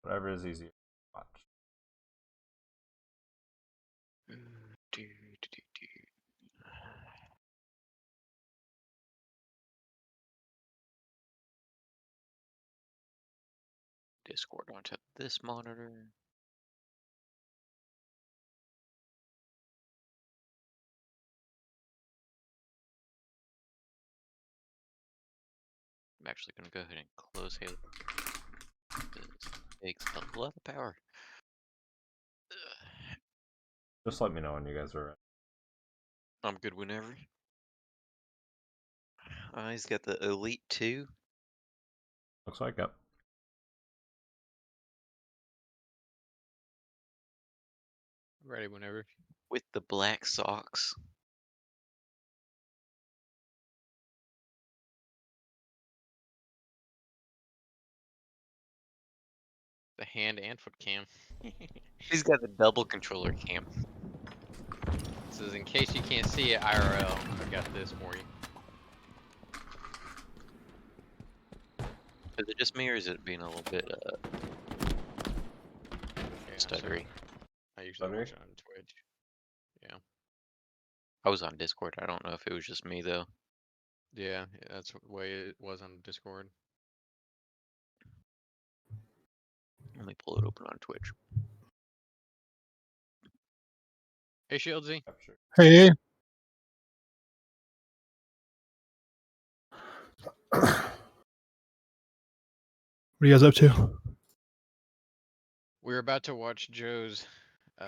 Whatever is easier to watch. Discord onto this monitor. I'm actually going to go ahead and close Halo. This takes a lot of power. Just let me know when you guys are ready. I'm good whenever. He's got the Elite 2. Looks like it. Ready whenever. With the black socks. The hand and foot cam. He's got the double controller cam. This is in case you can't see it IRL. I got this for you. Is it just me or is it being a little bit stuttery? I usually Stuttery? watch it on Twitch. Yeah. I was on Discord. I don't know if it was just me though. Yeah, that's the way it was on Discord. Let me pull it open on Twitch. Hey, Shie1dsy. Capture. Hey. What are you guys up to? We're about to watch Joe's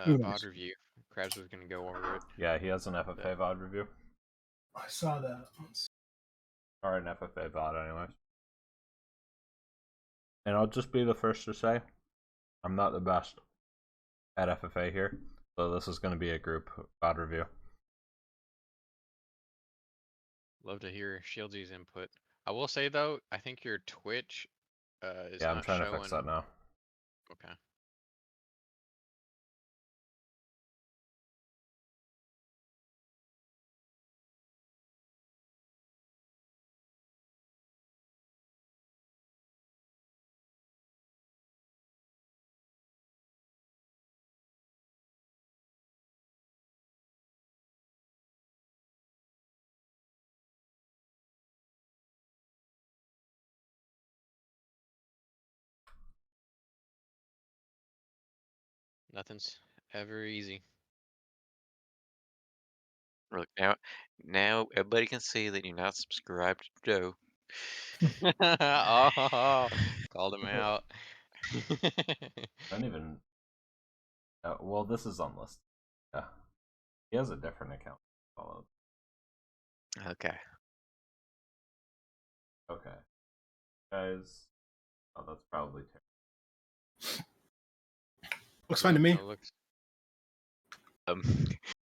Ooh, VOD nice. review. Krabs was gonna go over it. Yeah, he has an FFA VOD review. I saw that. Or an FFA VOD, anyways. And I'll just be the first to say, I'm not the best at FFA here, so this is going to be a group VOD review. Love to hear Shie1dsy's input. I will say though, I think your Twitch is Yeah, I'm not trying showing. to fix that now. Okay. Nothing's ever easy. Look now everybody can see that you're not subscribed to Joe. Oh, called him out. I don't even... well, this is unlisted. Yeah. He has a different account followed. Okay. Okay. Guys... Oh, that's probably terrible. Looks fine to me. Oh, looks...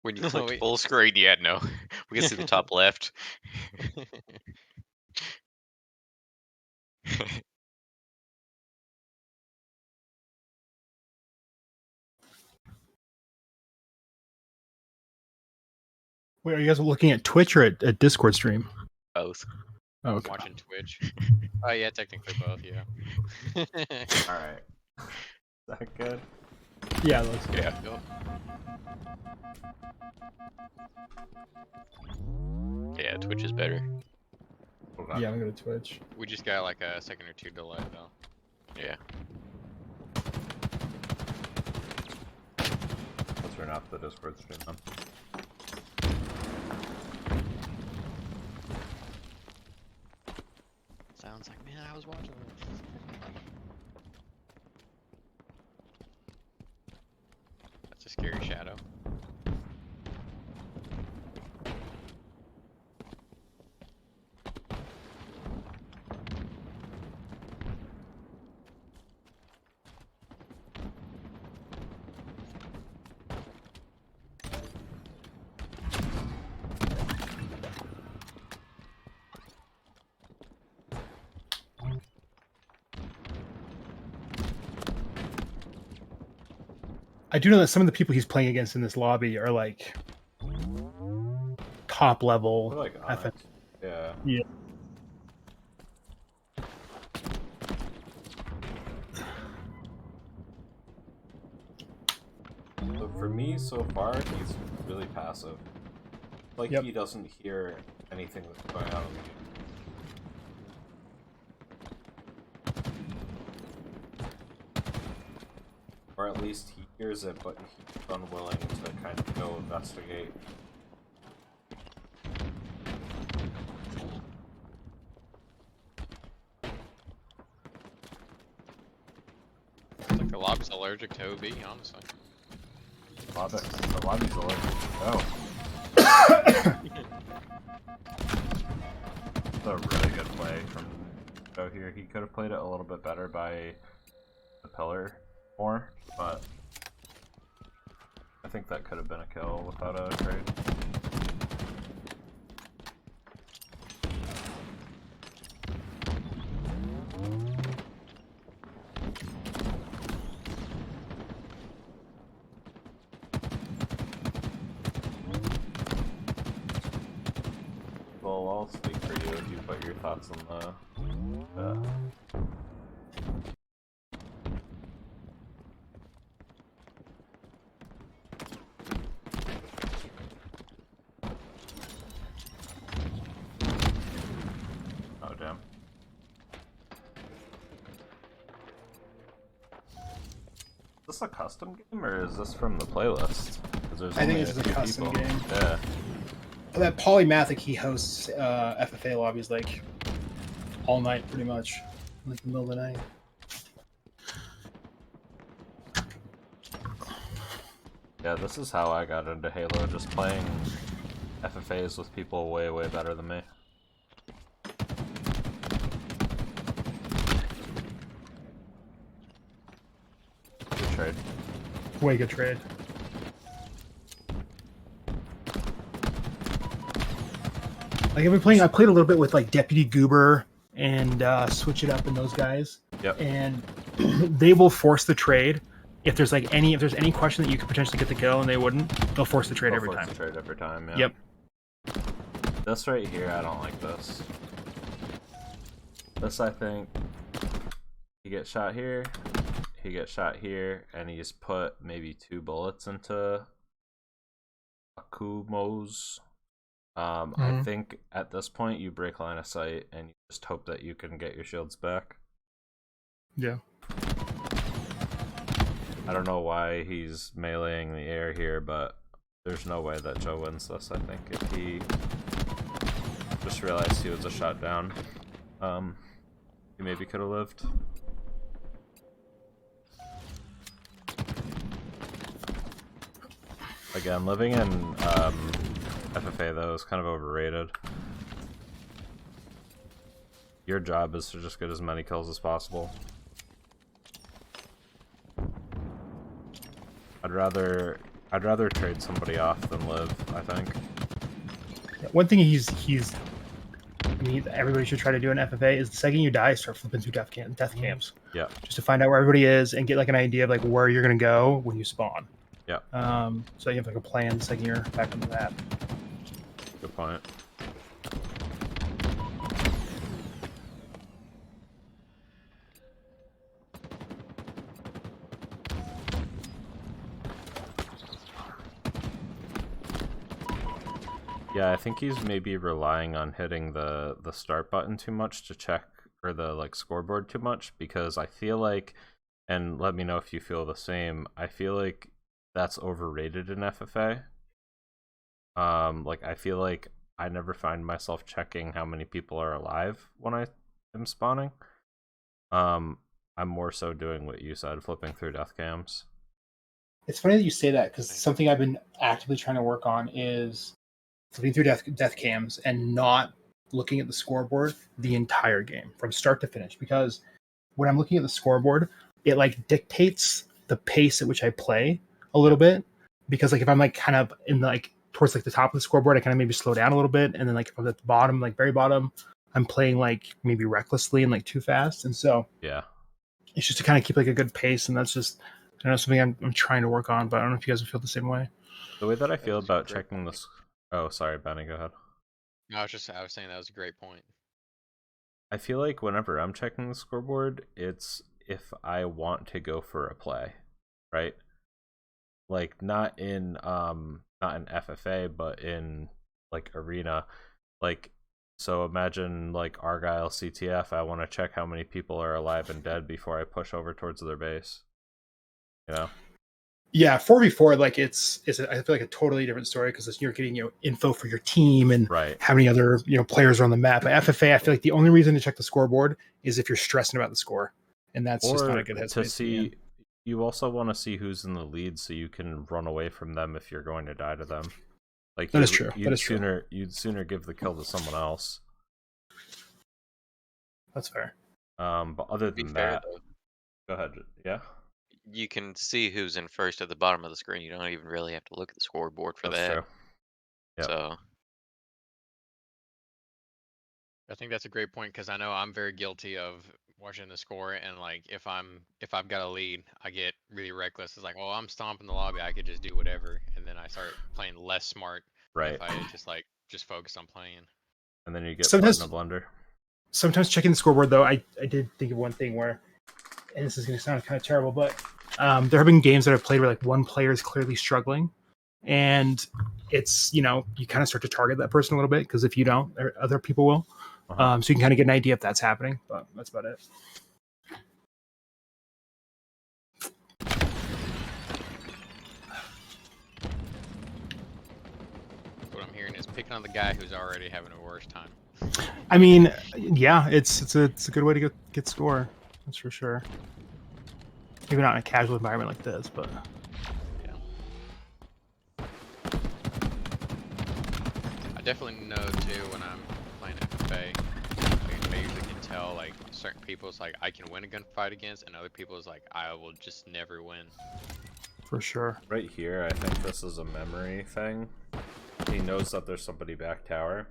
When you No, click wait. full screen, yeah, no. We can see the top left. Wait, are you guys looking at Twitch or at Discord stream? Both. Oh, okay. Watching Twitch. Oh yeah, technically both. Yeah. Alright. Is that good? Yeah, looks good. Yeah. Go. Yeah, Twitch is better. Okay. Yeah, I'm gonna go to Twitch. We just got like a second or two delay though. Yeah. Let's turn off the Discord stream then. Sounds like, man, I was watching this. That's a scary shadow. I do know that some of the people he's playing against in this lobby are like top level. They're like FF. Onyx. Yeah. Yeah. So for me, so far, he's really passive. Like Yep. he doesn't hear anything that's going on in the game. Or at least he hears it, but he's unwilling to kind of go investigate. It's like the lobby's allergic to OB, honestly. The lobby's allergic to go. It's a really good play from Joe here. He could have played it a little bit better by the pillar more, but I think that could have been a kill without a trade. Well, I'll speak for you if you put your thoughts on the... Oh, damn. Is this a custom game, or is this from the playlist? 'Cause there's I think only this is a few custom people. game. Yeah. That Polymathic, he hosts FFA lobbies like all night, pretty much, like the middle of the night. Yeah, this is how I got into Halo, just playing FFAs with people way, way better than me. Good trade. Way good trade. Like I've been playing. I played a little bit with like Deputy Goober and Switch It Up and those guys. Yep. And they will force the trade if there's any question that you could potentially get the kill and they wouldn't. They'll force the trade every time. Trade every time, yeah. Yep. This right here, I don't like this. This, I think, he gets shot here, he gets shot here, and he's put maybe 2 bullets into Akumo's. I think at this point you break line of sight and you just hope that you can get your shields back. Yeah. I don't know why he's meleeing the air here, but there's no way that Joe wins this, I think. If he just realized he was a shot down, he maybe could have lived. Again, living in FFA though is kind of overrated. Your job is to just get as many kills as possible. I'd rather trade somebody off than live, I think. One thing everybody should try to do in FFA is the second you die, start flipping through death cams. Yeah. Just to find out where everybody is and get like an idea of like where you're gonna go when you spawn. Yeah. So you have like a plan the second you're back on the map. Good point. Yeah, I think he's maybe relying on hitting the start button too much to check, or the like scoreboard too much, because I feel like, and let me know if you feel the same, I feel like that's overrated in FFA. Like I feel like I never find myself checking how many people are alive when I am spawning. I'm more so doing what you said, flipping through death cams. It's funny that you say that, because something I've been actively trying to work on is flipping through death cams and not looking at the scoreboard the entire game from start to finish, because when I'm looking at the scoreboard, it like dictates the pace at which I play a little bit, because like if I'm like kind of in like towards like the top of the scoreboard, I kind of maybe slow down a little bit, and then like if I'm at the bottom, like very bottom, I'm playing like maybe recklessly and like too fast, and so yeah, it's just to kind of keep like a good pace, and that's just, I don't know, something I'm trying to work on, but I don't know if you guys feel the same way. the way that I feel That's a about great checking point. this. Oh, sorry, Benny, go ahead. No, I was saying that was a great point. I feel like whenever I'm checking the scoreboard, it's if I want to go for a play, right? like not in FFA, but in like arena. Like, so imagine like Argyle CTF. I want to check how many people are alive and dead before I push over towards their base. You know? Yeah, 4v4, like it's I feel like a totally different story because you're getting info for your team and Right. how many other players are on the map. But FFA, I feel like the only reason to check the scoreboard is if you're stressing about the score, and that's just not a good headspace to see. You also want to see who's in the lead so you can run away from them if you're going to die to them. Like that is true. You'd sooner give the kill to someone else. That's fair. But other than that, go ahead. Yeah. You can see who's in first at the bottom of the screen. You don't even really have to look at the scoreboard for That's that. true. Yep. So I think that's a great point because I know I'm very guilty of watching the score and like if I've got a lead, I get really reckless. It's like, well, I'm stomping the lobby. I could just do whatever, and then I start playing less smart. Right. If I just focus on playing. And then you get Sometimes- put in a blender. Sometimes checking the scoreboard, though, I did think of one thing where, and this is going to sound kind of terrible, but there have been games that I've played where like one player is clearly struggling, and it's you kind of start to target that person a little bit because if you don't, other people will. Uh-huh. So you can kind of get an idea if that's happening, but that's about it. What I'm hearing is picking on the guy who's already having a worse time. I mean, yeah, it's a good way to get score. That's for sure. Maybe not in a casual environment like this, but Yeah. I definitely know too when I'm playing FFA. I usually can tell like certain people's like I can win a gunfight against, and other people's like I will just never win. for sure. Right here, I think this is a memory thing. He knows that there's somebody back tower.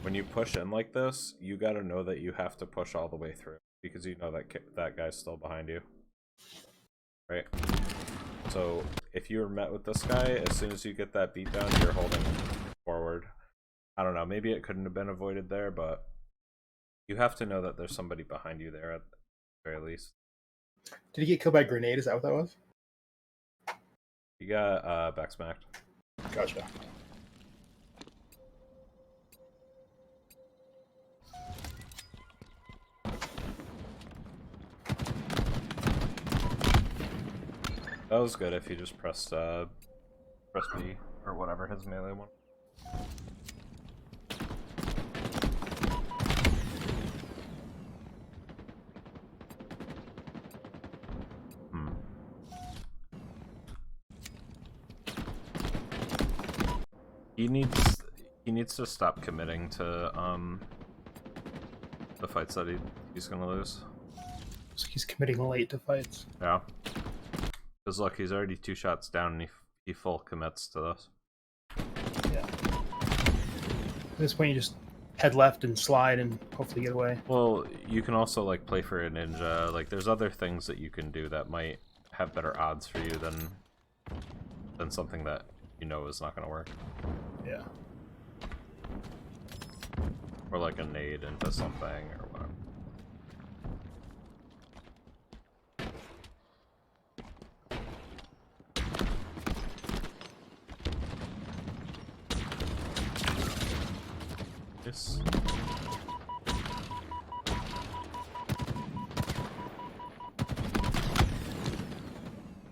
When you push in like this, you gotta know that you have to push all the way through because you know that that guy's still behind you, right? So if you're met with this guy, as soon as you get that beat down, you're holding forward. I don't know, maybe it couldn't have been avoided there, but you have to know that there's somebody behind you there at the very least. Did he get killed by a grenade? Is that what that was? You got back smacked. Gotcha. That was good if you just pressed B or whatever his melee one. He needs to stop committing to the fights that he's gonna lose. So he's committing late to fights. Yeah. Because look, he's already 2 shots down and he full commits to this. Yeah. At this point, you just head left and slide and hopefully get away. Well, you can also like play for a ninja. Like, there's other things that you can do that might have better odds for you than something that you know is not going to work. Yeah. Or like a nade into something or whatever. Yes.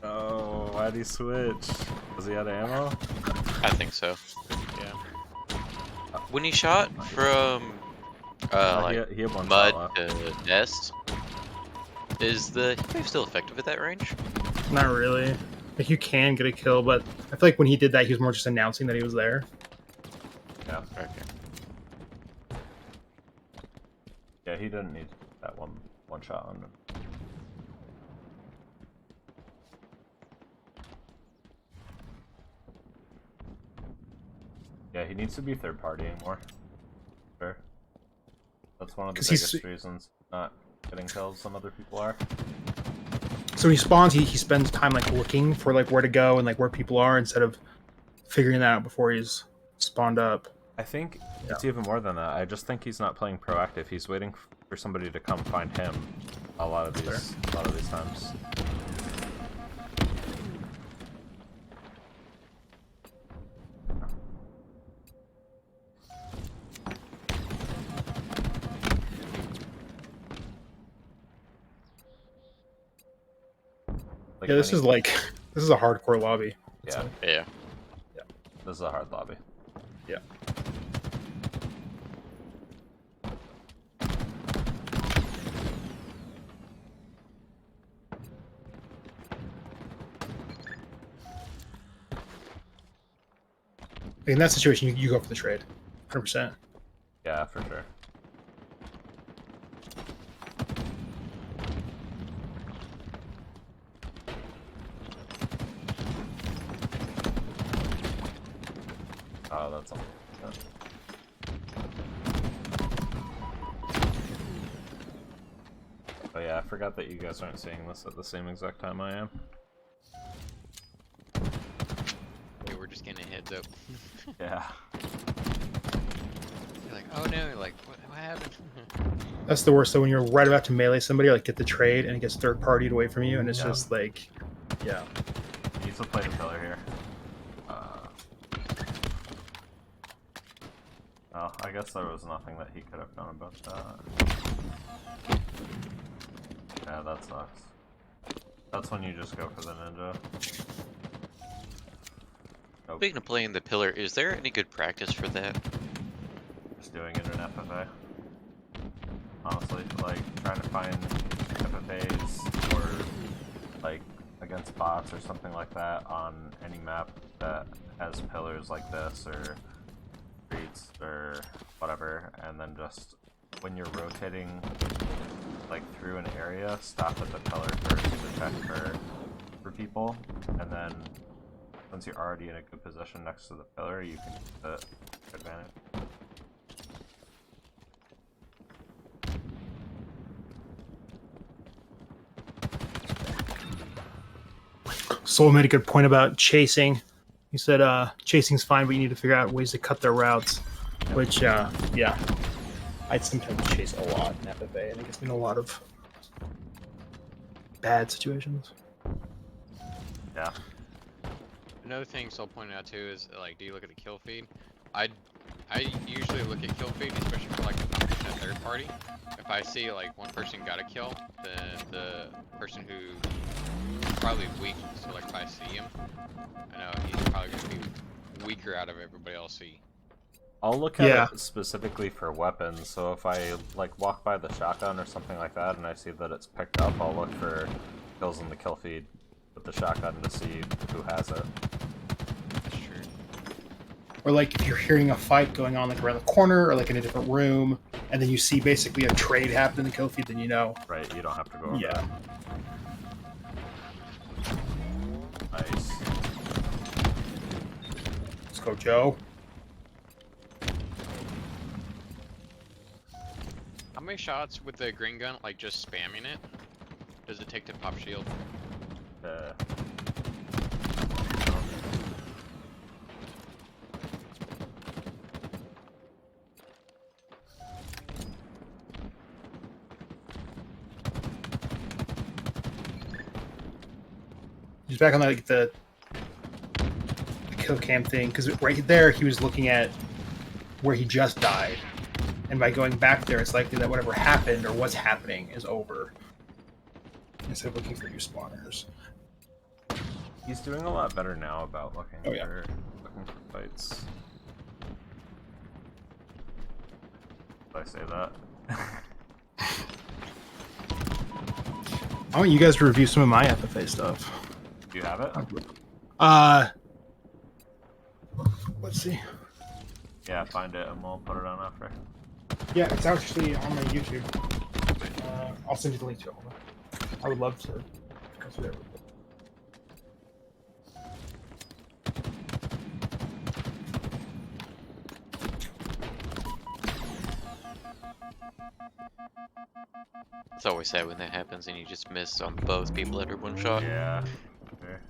Oh, why'd he switch? Does he have ammo? I think so. Yeah. When he shot from like he had one mud shot to nest, is the heat still effective at that range? Not really. Like, you can get a kill, but I feel like when he did that, he was more just announcing that he was there. Yeah. Okay. Yeah, he didn't need that one shot on him. Yeah, he needs to be third partying more. Sure. That's one of the 'Cause he's- biggest reasons not getting kills than other people are. So when he spawns, he spends time like looking for like where to go and like where people are instead of figuring that out before he's spawned up. I think it's even more than that. I just think he's not playing proactive. He's waiting for somebody to come find him a lot of these times. Like Yeah, this when is like this is a hardcore lobby. Yeah, Yeah. this is a hard lobby. Yeah. In that situation, you go for the trade, 100%. Yeah, for sure. Oh, that's all. Oh yeah, I forgot that you guys aren't seeing this at the same exact time I am. Yeah, we're just getting a heads up. Yeah. You're like, oh no, you're like, what happened? That's the worst. So when you're right about to melee somebody, like get the trade, and it gets third partied away from you, and it's Yeah. just like, yeah. You still play the pillar here. Oh, I guess there was nothing that he could have done about that. Yeah, that sucks. That's when you just go for the ninja. Nope. Speaking of playing the pillar, is there any good practice for that? Just doing it in FFA. Honestly, like trying to find FFAs or like against bots or something like that on any map that has pillars like this or streets or whatever, and then just when you're rotating like through an area, stop at the pillar first to check for people, and then once you're already in a good position next to the pillar, you can use it to advantage. Soul made a good point about chasing. He said chasing's fine, but you need to figure out ways to cut their routes. Which, yeah, I'd sometimes chase a lot in FFA, and it gets me in a lot of bad situations. Yeah. Another thing Soul pointed out too is like, do you look at the kill feed? I usually look at kill feed, especially for like a competition at third party. If I see like one person got a kill, then the person who probably weak, so like if I see him, I know he's probably gonna be weaker out of everybody else see. I'll look at Yeah. it specifically for weapons, so if I like walk by the shotgun or something like that and I see that it's picked up, I'll look for kills in the kill feed with the shotgun to see who has it. That's true. Or like if you're hearing a fight going on like around the corner or like in a different room, and then you see basically a trade happen in the kill feed, then you know. Right, you don't have to go over Yeah. it. Nice. Let's go, Joe. How many shots with the green gun, like just spamming it, does it take to pop shield? He's back on like the kill cam thing, because right there he was looking at where he just died, and by going back there, it's likely that whatever happened or what's happening is over, instead of looking for new spawners. He's doing a lot better now about looking Oh, yeah. for fights. Did I say that? I want you guys to review some of my FFA stuff. Do you have it? Let's see. Yeah, find it and we'll put it on after. Yeah, it's actually on my YouTube. I'll send you the link to it. Hold on. I would love to go through there. It's always sad when that happens and you just miss on both people that are one shot. Yeah. Sure.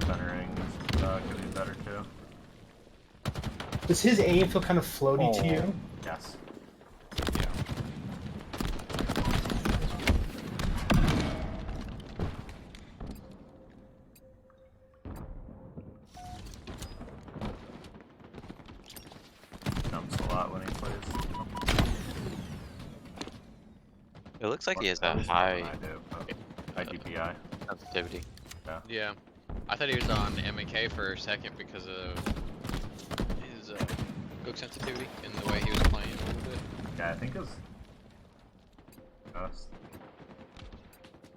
Centering could be better too. Does his aim feel kind of floaty to you? Yes. Yeah. Jumps a lot when he plays. It looks like he has More a recent than high I do, but high DPI. sensitivity. Yeah. I thought he was on M&K for a second because of his hook sensitivity and the way he was playing a little bit. Yeah, I think his best.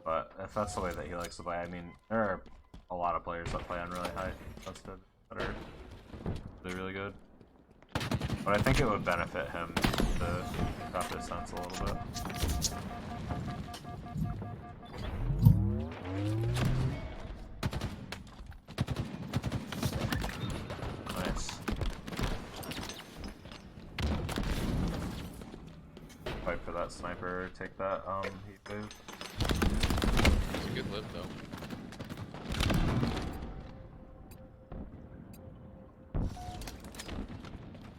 But if that's the way that he likes to play, I mean, there are a lot of players that play on really high sensitive that are really good. But I think it would benefit him to drop his sense a little bit. Nice. Fight for that sniper, take that heat wave. It's a good lift though.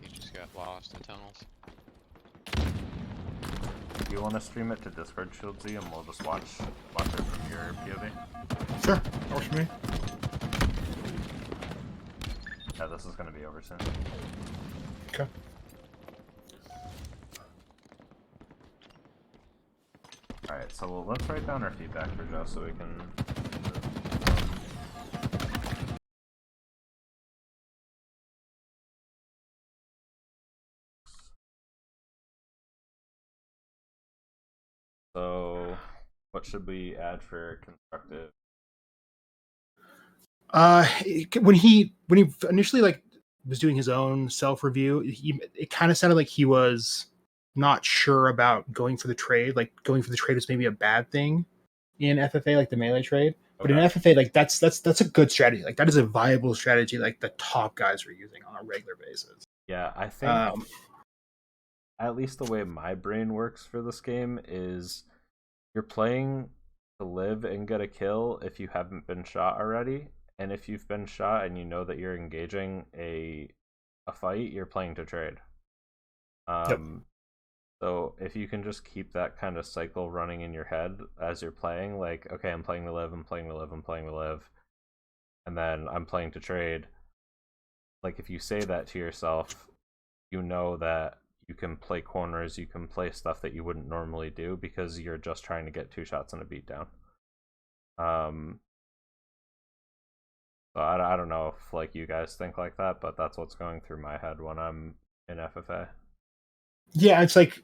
He just got lost in tunnels. Do you want to stream it to Discord, Shie1dsy, and we'll just watch it from your POV? Sure, that works for me. Yeah, this is gonna be over soon. Okay. Alright, so let's write down our feedback for Joe so we can... So, what should we add for constructive? When he initially like was doing his own self review, it kind of sounded like he was not sure about going for the trade. Like going for the trade was maybe a bad thing in FFA, like the melee trade. But in FFA, like that's a good strategy. Like that is a viable strategy. Like the top guys are using on a regular basis. Yeah, I think at least the way my brain works for this game is you're playing to live and get a kill if you haven't been shot already. And if you've been shot and you know that you're engaging a fight, you're playing to trade. Yep. So if you can just keep that kind of cycle running in your head as you're playing, like, okay, I'm playing to live, I'm playing to live, I'm playing to live, and then I'm playing to trade. Like if you say that to yourself, you know that you can play corners, you can play stuff that you wouldn't normally do because you're just trying to get 2 shots and a beatdown. So I don't know if like you guys think like that, but that's what's going through my head when I'm in FFA. Yeah, it's like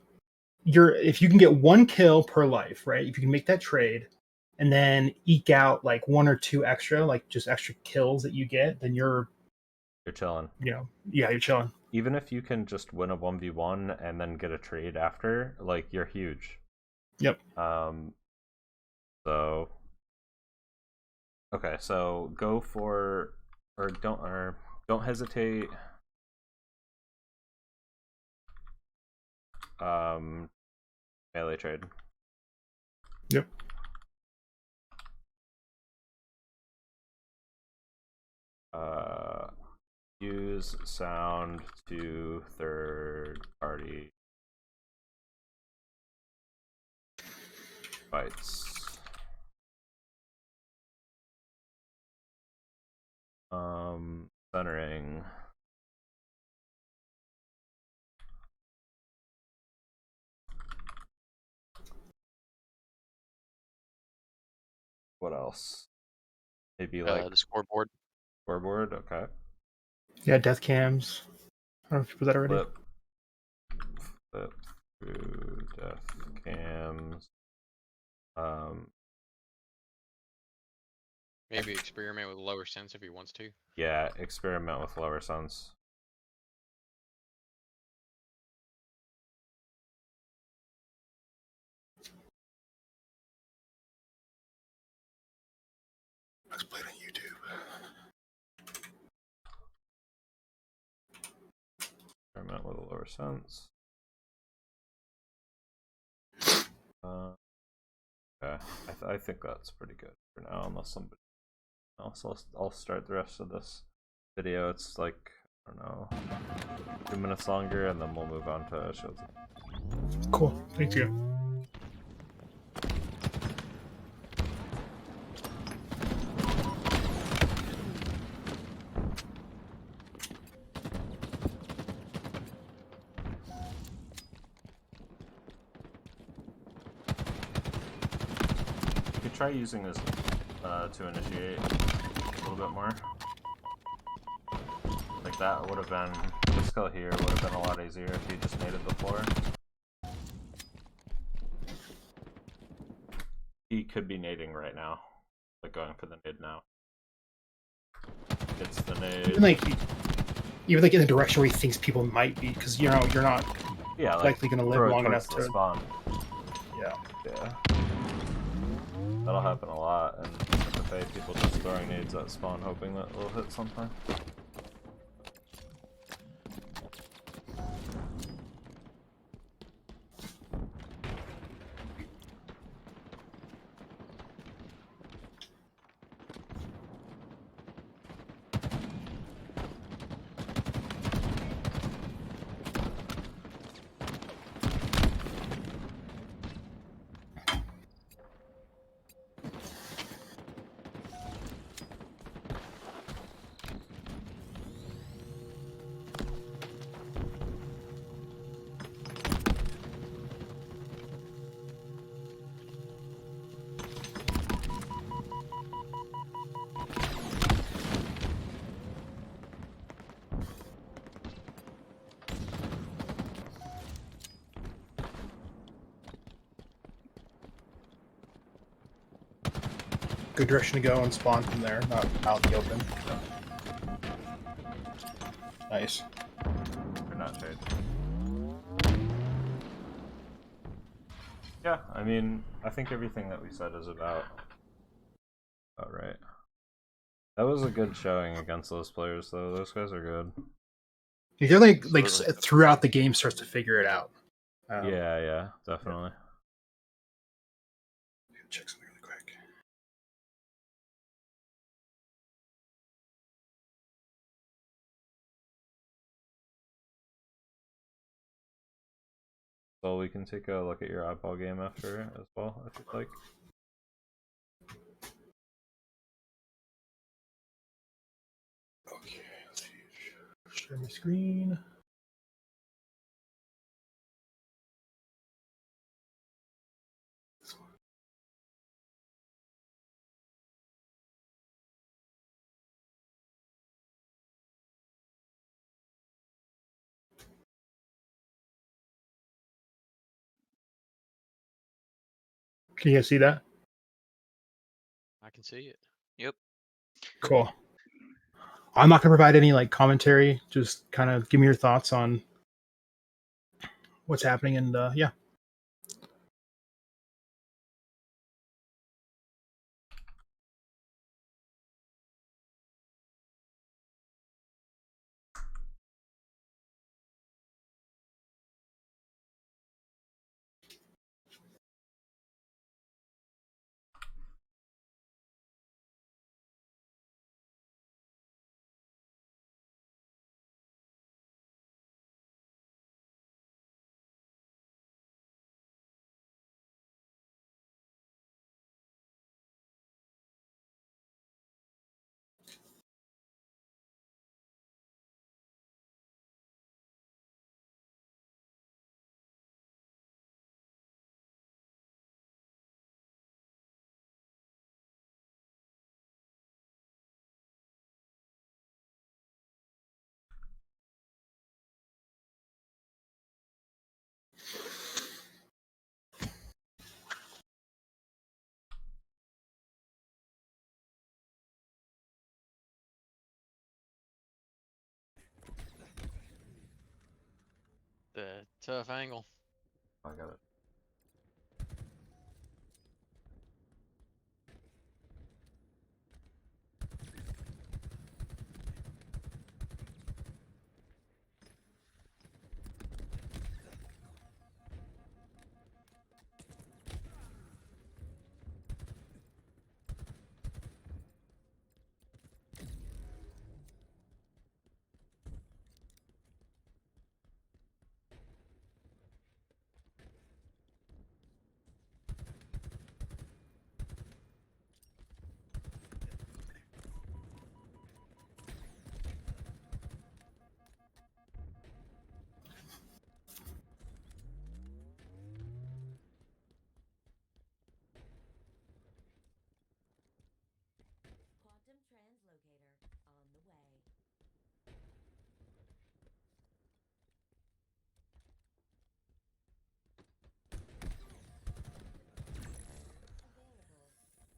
if you can get 1 kill per life, right? If you can make that trade and then eke out like 1 or 2 extra, like just extra kills that you get, then you're chilling. You're chilling. Even if you can just win a 1v1 and then get a trade after, like you're huge. Yep. So okay, so go for don't hesitate. Melee trade. Yep. Use sound to third party fights. Centering. What else? Maybe like The scoreboard. Scoreboard, okay. Yeah, death cams. I don't know if you put that already. Flip through death cams. Maybe experiment with lower sense if he wants to. Yeah, experiment with lower sense. Let's play it on YouTube. Experiment with a lower sense. Okay, I think that's pretty good for now, unless somebody else. I'll start the rest of this video. It's like, I don't know, 2 minutes longer, and then we'll move on to Shie1dsy. Cool. Thank you. try using this to initiate a little bit more. Like that would have been, this skill here would have been a lot easier if you just naded the floor. He could be nading right now, like going for the nade now. It's the nade. Even like in the direction where he thinks people might be, because you know you're not likely going to live long enough to spawn. Yeah. Yeah. That'll happen a lot, and FFA people just throwing nades at spawn, hoping that it'll hit something. Good direction to go and spawn from there, not out in the open. Nice. You're not trade. Yeah, I mean, I think everything that we said is about right. That was a good showing against those players, though. Those guys are good. You're like throughout the game starts to figure it out. Yeah, definitely. Check something really quick. So we can take a look at your Oddball game after as well, if you'd like. Okay, let's see. Share my screen. This one. Can you guys see that? I can see it. Yep. Cool. I'm not going to provide any like commentary. Just kind of give me your thoughts on what's happening, and yeah. The tough angle. I got it.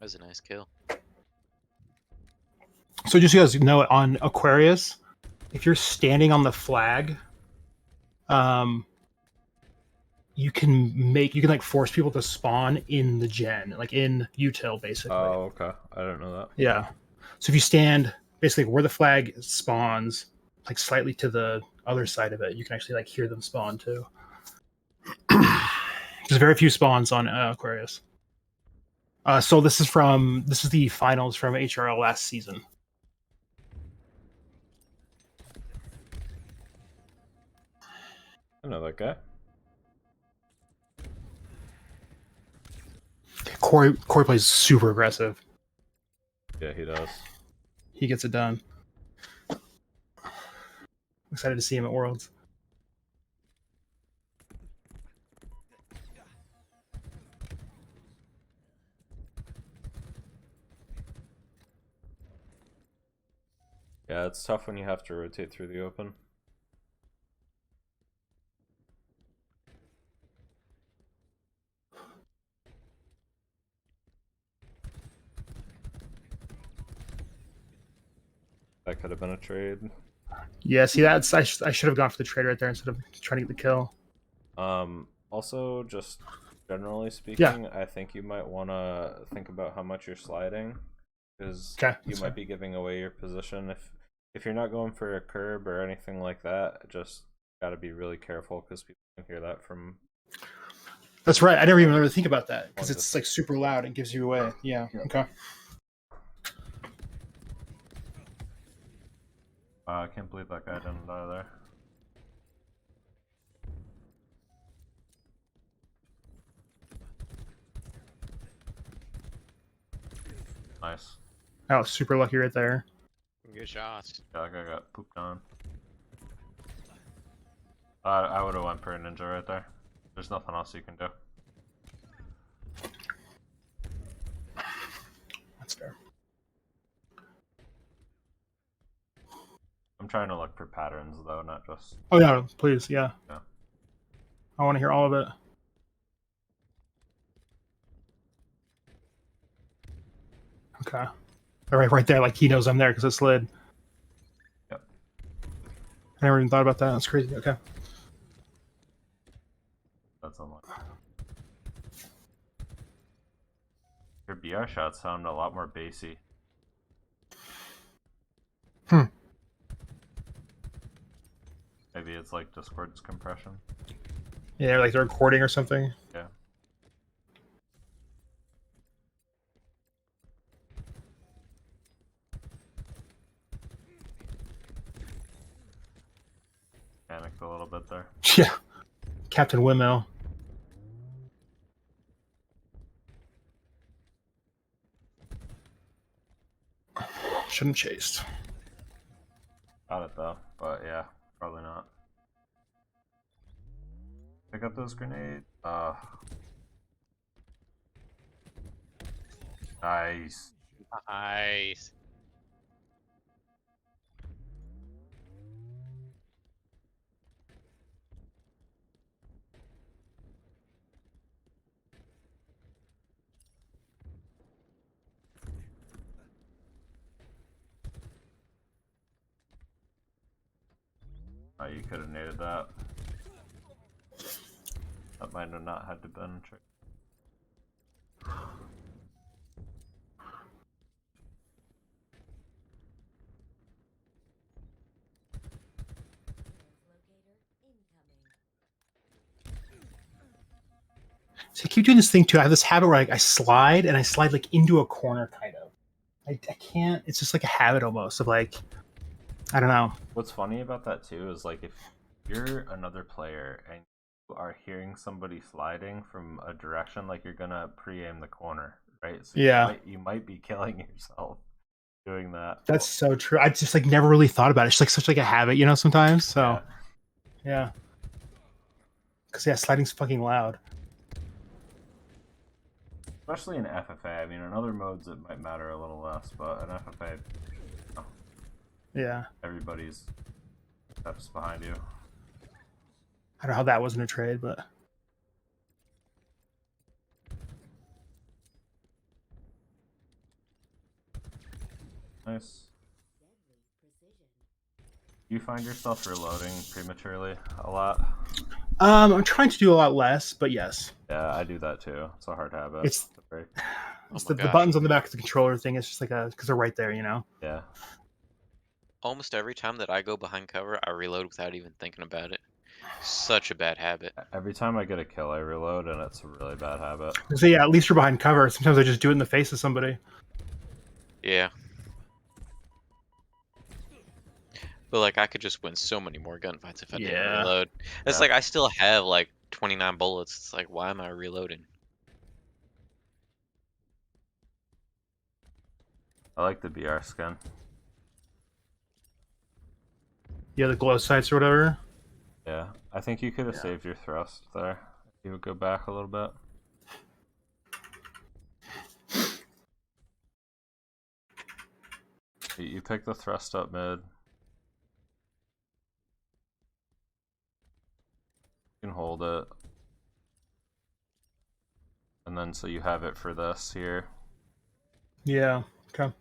was a nice kill. So just so you guys know, on Aquarius, if you're standing on the flag, you can like force people to spawn in the gen, like in util, basically. Oh, okay. I didn't know that. Yeah. So if you stand basically where the flag spawns, like slightly to the other side of it, you can actually like hear them spawn too. There's very few spawns on Aquarius. So this is the finals from HRL last season. I know that guy. Corey plays super aggressive. Yeah, he does. He gets it done. Excited to see him at Worlds. Yeah, it's tough when you have to rotate through the open. That could have been a trade. Yeah, see, I should have gone for the trade right there instead of trying to get the kill. Also, just generally speaking, Yeah. I think you might want to think about how much you're sliding, because Okay, you that's might fair. be giving away your position if you're not going for a curb or anything like that. Just gotta be really careful because people can hear that from. That's right. I never even really think about that because Long it's like super loud and gives you away. Yeah. Okay. I can't believe that guy didn't die there. Nice. Oh, super lucky right there. Good shots. Yeah, that guy got pooped on. I would have went for a ninja right there. There's nothing else you can do. That's fair. I'm trying to look for patterns though, not just. Oh yeah, please, yeah. Yeah. I want to hear all of it. Okay. All right there, like he knows I'm there because it slid. Yep. I never even thought about that. That's crazy. Okay. That's unlucky. Your BR shots sound a lot more bassy. Maybe it's like Discord's compression. Yeah, like they're recording or something. Yeah. Panicked a little bit there. Yeah. Captain Windmill. Shouldn't have chased. Got it though, but yeah, probably not. Pick up those grenades. Nice. Nice. Oh, you could have naded that. That might have not had to been trick. So I keep doing this thing too. I have this habit where I slide and I slide like into a corner, kind of. I can't. It's just like a habit almost of like, I don't know. What's funny about that too is like if you're another player and you are hearing somebody sliding from a direction, like you're gonna pre-aim the corner, right? So Yeah. you might be killing yourself doing that. That's so true. I just like never really thought about it. It's like such like a habit, you know, sometimes. So yeah. Because yeah, sliding's fucking loud. Especially in FFA. I mean, in other modes it might matter a little less, but in FFA, Yeah. everybody's steps behind you. I don't know how that wasn't a trade, but Nice. You find yourself reloading prematurely a lot? I'm trying to do a lot less, but yes. Yeah, I do that too. It's a hard habit. It's to break. It's Oh the my gosh. buttons on the back of the controller thing. It's just like because they're right there, you know. Yeah. Almost every time that I go behind cover, I reload without even thinking about it. Such a bad habit. Every time I get a kill, I reload, and it's a really bad habit. So yeah, at least you're behind cover. Sometimes I just do it in the face of somebody. Yeah. But like I could just win so many more gunfights if I didn't Yeah. reload. It's Yeah. like I still have like 29 bullets. It's like why am I reloading? I like the BR skin. Yeah, the glow sights or whatever. Yeah, I think you could have saved your thrust there. If you would go back a little bit. You pick the thrust up mid. You can hold it. And then so you have it for this here. Yeah. Okay.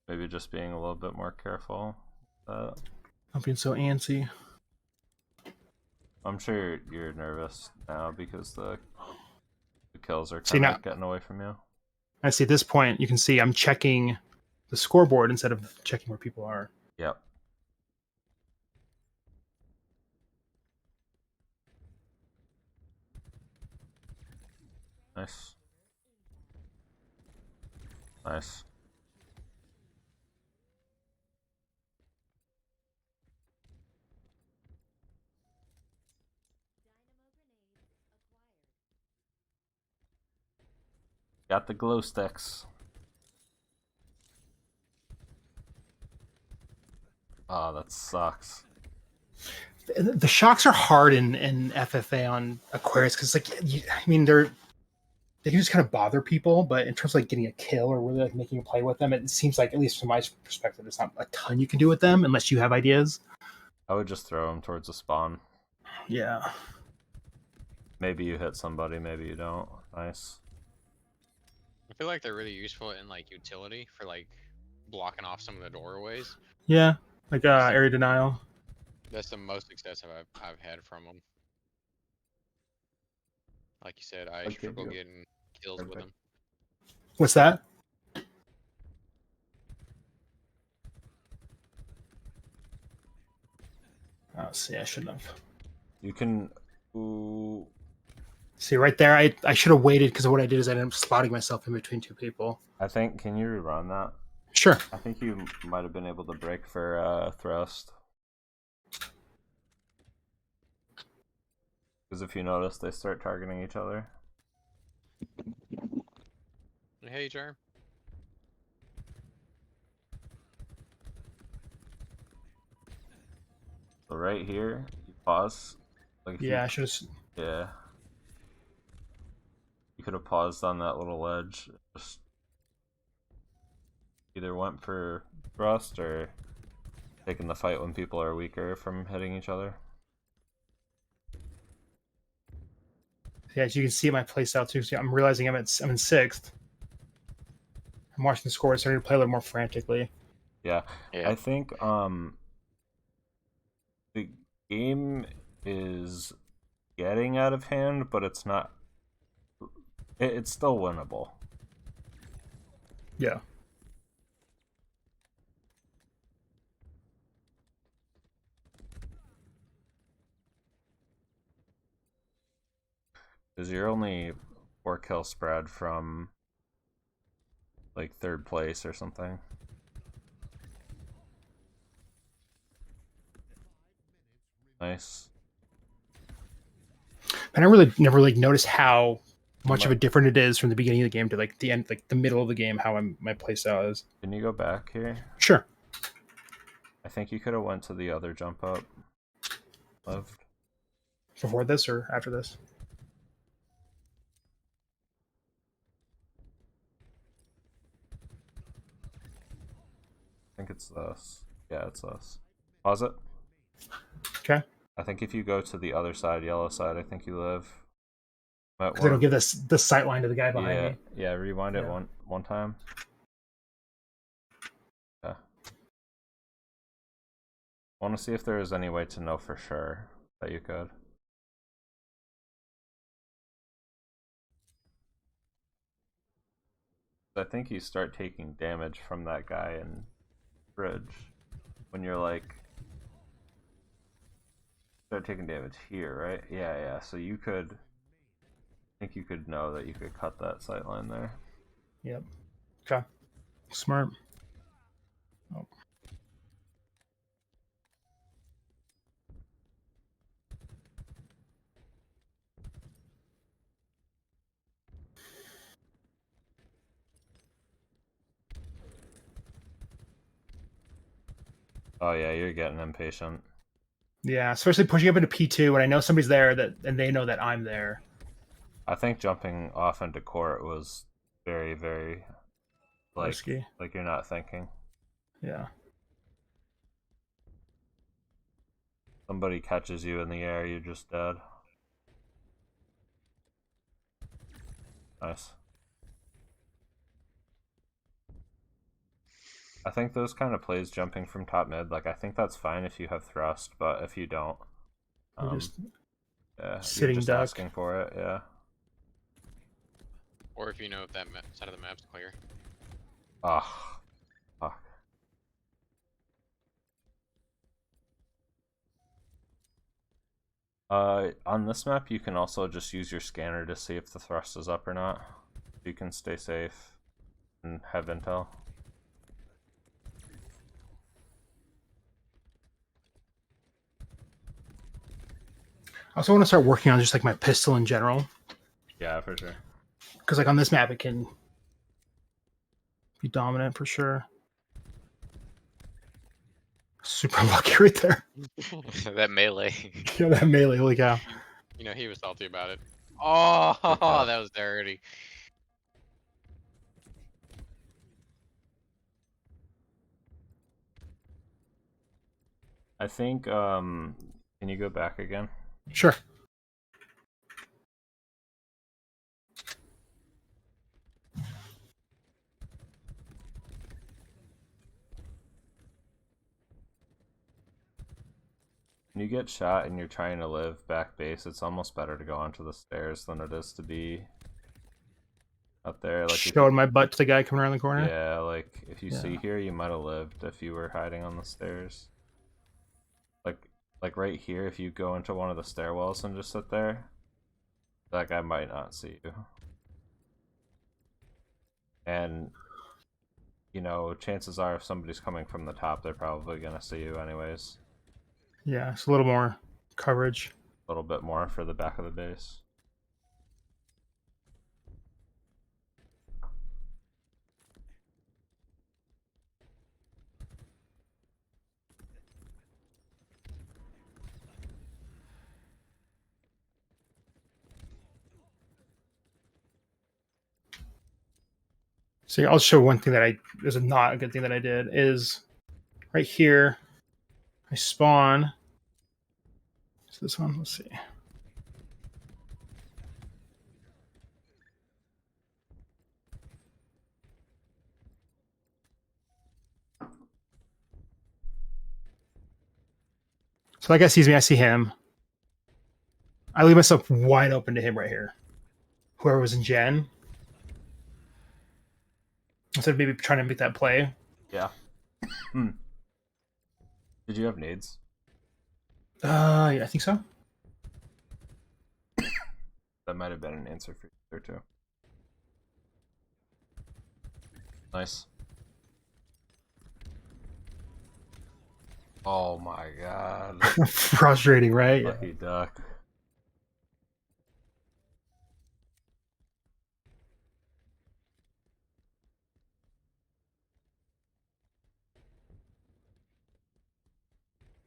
Maybe just being a little bit more careful. I'm being so antsy. I'm sure you're nervous now because the kills are See, kind now- of getting away from you. I see at this point, you can see I'm checking the scoreboard instead of checking where people are. Yep. Nice. Nice. Got the glow sticks. Oh, that sucks. The shocks are hard in FFA on Aquarius because like I mean they can just kind of bother people, but in terms of like getting a kill or really like making a play with them, it seems like at least from my perspective, there's not a ton you can do with them unless you have ideas. I would just throw them towards the spawn. Yeah. Maybe you hit somebody, maybe you don't. Nice. I feel like they're really useful in like utility for like blocking off some of the doorways. Yeah. Like area denial. That's the most success I've had from them. Like you said, I Okay, struggle good. getting kills with Okay. them. What's that? Oh, see, I shouldn't have. You can. Ooh. See, right there, I should have waited because what I did is I ended up slotting myself in between two people. I think. Can you rerun that? Sure. I think you might have been able to break for thrust. Because if you notice, they start targeting each other. Hey, Jar. So right here, you pause. Like if Yeah, I you, should have. yeah. You could have paused on that little ledge. Just either went for thrust or taking the fight when people are weaker from hitting each other. Yeah, as you can see my playstyle too. So I'm realizing I'm in 6th. I'm watching the score, starting to play a little more frantically. Yeah. Yeah. I think the game is getting out of hand, but it's not. It's still winnable. Yeah. Because you're only 4 kill spread from like 3rd place or something. Nice. And I really never like noticed how much of a different it is from the beginning of the game to like the end, like the middle of the game. How my playstyle is. Can you go back here? Sure. I think you could have went to the other jump up. Left. Before this or after this? I think it's this. Yeah, it's this. Pause it. Okay. I think if you go to the other side, yellow side, I think you live. Because it'll give this sight line to the guy behind yeah, me. yeah. Rewind it Yeah. one time. I want to see if there is any way to know for sure that you could. I think you start taking damage from that guy in bridge when you're like start taking damage here, right? Yeah. So you could, I think you could know that you could cut that sight line there. Yep. Okay. Smart. Oh. Oh yeah, you're getting impatient. Yeah, especially pushing up into P2 when I know somebody's there and they know that I'm there. I think jumping off into court was very, very Risky. like you're not thinking. Yeah. Somebody catches you in the air, you're just dead. Nice. I think those kind of plays jumping from top mid, like I think that's fine if you have thrust, but if you don't, Just yeah, sitting you're just duck. asking for it, yeah. Or if you know if that side of the map's clear. Ah, fuck. On this map, you can also just use your scanner to see if the thrust is up or not. You can stay safe and have intel. I also want to start working on just like my pistol in general. Yeah, for sure. Because like on this map, it can be dominant for sure. Super lucky right there. That melee. Yeah, that melee, holy cow. You know, he was salty about it. Oh, Okay. that was dirty. I think, can you go back again? Sure. When you get shot and you're trying to live back base, it's almost better to go onto the stairs than it is to be up there. Like Showing my butt to the guy coming around the corner. yeah, like if you see Yeah. here, you might have lived if you were hiding on the stairs. Like right here, if you go into one of the stairwells and just sit there, that guy might not see you. And you know, chances are if somebody's coming from the top, they're probably gonna see you anyways. Yeah, it's a little more coverage. A little bit more for the back of the base. So yeah, I'll show one thing that is not a good thing that I did is right here. I spawn. Is this one? Let's see. So that guy sees me, I see him. I leave myself wide open to him right here. Whoever was in Gen. Instead of maybe trying to make that play. Yeah. Did you have nades? Yeah, I think so. That might have been an answer for you there too. Nice. Oh my god. Frustrating, right? Lucky duck.